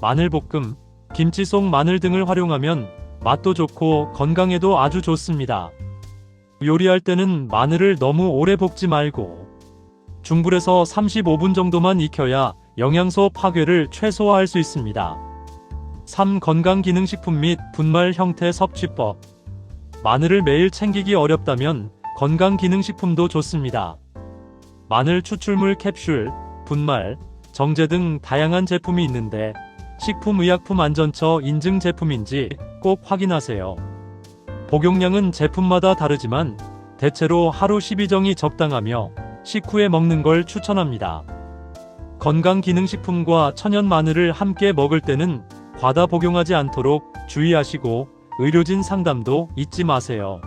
마늘볶음, 김치 속 마늘 등을 활용하면 맛도 좋고 건강에도 아주 좋습니다. 요리할 때는 마늘을 너무 오래 볶지 말고 중불에서 35분 정도만 익혀야 영양소 파괴를 최소화할 수 있습니다. 3. 건강기능식품 및 분말 형태 섭취법. 마늘을 매일 챙기기 어렵다면 건강기능식품도 좋습니다. 마늘 추출물 캡슐, 분말, 정제 등 다양한 제품이 있는데 식품의약품안전처 인증 제품인지 꼭 확인하세요. 복용량은 제품마다 다르지만 대체로 하루 12정이 적당하며 식후에 먹는 걸 추천합니다. 건강기능식품과 천연 마늘을 함께 먹을 때는 과다 복용하지 않도록 주의하시고 의료진 상담도 잊지 마세요.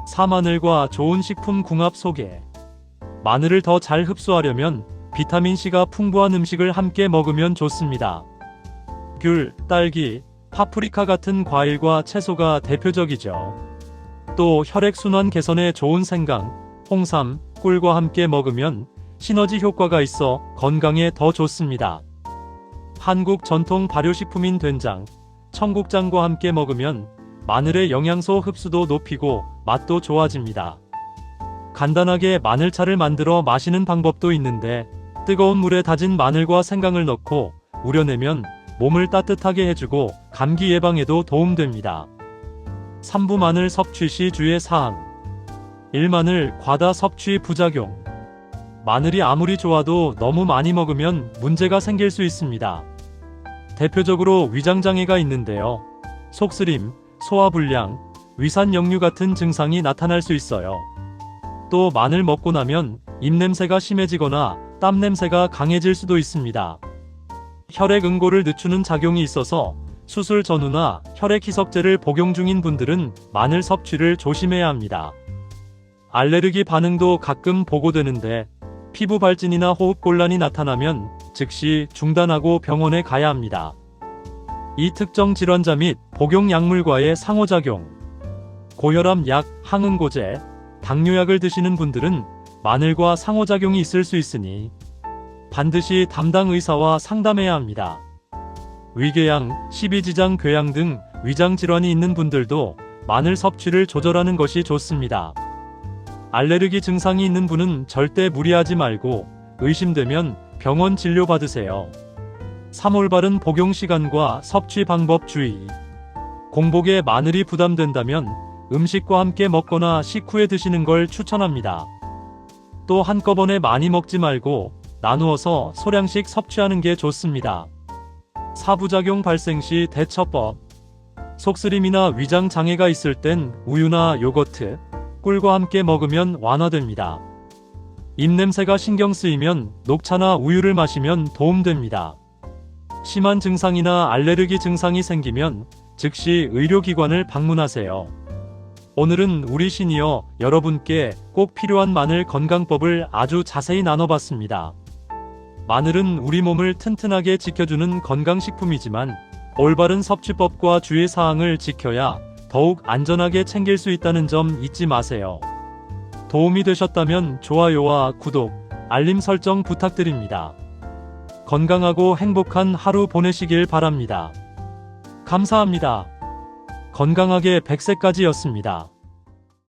4. 마늘과 좋은 식품 궁합 소개. 마늘을 더 잘 흡수하려면 비타민C가 풍부한 음식을 함께 먹으면 좋습니다. 귤, 딸기, 파프리카 같은 과일과 채소가 대표적이죠. 또 혈액순환 개선에 좋은 생강, 홍삼, 꿀과 함께 먹으면 시너지 효과가 있어 건강에 더 좋습니다. 한국 전통 발효식품인 된장, 청국장과 함께 먹으면 마늘의 영양소 흡수도 높이고 맛도 좋아집니다. 간단하게 마늘차를 만들어 마시는 방법도 있는데 뜨거운 물에 다진 마늘과 생강을 넣고 우려내면 몸을 따뜻하게 해주고 감기 예방에도 도움됩니다. 3부 마늘 섭취 시 주의 사항. 1. 마늘 과다 섭취 부작용. 마늘이 아무리 좋아도 너무 많이 먹으면 문제가 생길 수 있습니다. 대표적으로 위장장애가 있는데요. 속쓰림, 소화불량, 위산역류 같은 증상이 나타날 수 있어요. 또 마늘 먹고 나면 입냄새가 심해지거나 땀냄새가 강해질 수도 있습니다. 혈액 응고를 늦추는 작용이 있어서 수술 전후나 혈액 희석제를 복용 중인 분들은 마늘 섭취를 조심해야 합니다. 알레르기 반응도 가끔 보고되는데 피부 발진이나 호흡곤란이 나타나면 즉시 중단하고 병원에 가야 합니다. 이 특정 질환자 및 복용 약물과의 상호작용. 고혈압 약, 항응고제, 당뇨약을 드시는 분들은 마늘과 상호작용이 있을 수 있으니 반드시 담당 의사와 상담해야 합니다. 위궤양, 십이지장 궤양 등 위장 질환이 있는 분들도 마늘 섭취를 조절하는 것이 좋습니다. 알레르기 증상이 있는 분은 절대 무리하지 말고 의심되면 병원 진료 받으세요. 3. 올바른 복용 시간과 섭취 방법 주의. 공복에 마늘이 부담된다면 음식과 함께 먹거나 식후에 드시는 걸 추천합니다. 또 한꺼번에 많이 먹지 말고 나누어서 소량씩 섭취하는 게 좋습니다. 4. 부작용 발생 시 대처법. 속쓰림이나 위장 장애가 있을 땐 우유나 요거트, 꿀과 함께 먹으면 완화됩니다. 입냄새가 신경 쓰이면 녹차나 우유를 마시면 도움됩니다. 심한 증상이나 알레르기 증상이 생기면 즉시 의료기관을 방문하세요. 오늘은 우리 시니어 여러분께 꼭 필요한 마늘 건강법을 아주 자세히 나눠봤습니다. 마늘은 우리 몸을 튼튼하게 지켜주는 건강식품이지만 올바른 섭취법과 주의사항을 지켜야 더욱 안전하게 챙길 수 있다는 점 잊지 마세요. 도움이 되셨다면 좋아요와 구독, 알림 설정 부탁드립니다. 건강하고 행복한 하루 보내시길 바랍니다. 감사합니다. 건강하게 100세까지였습니다.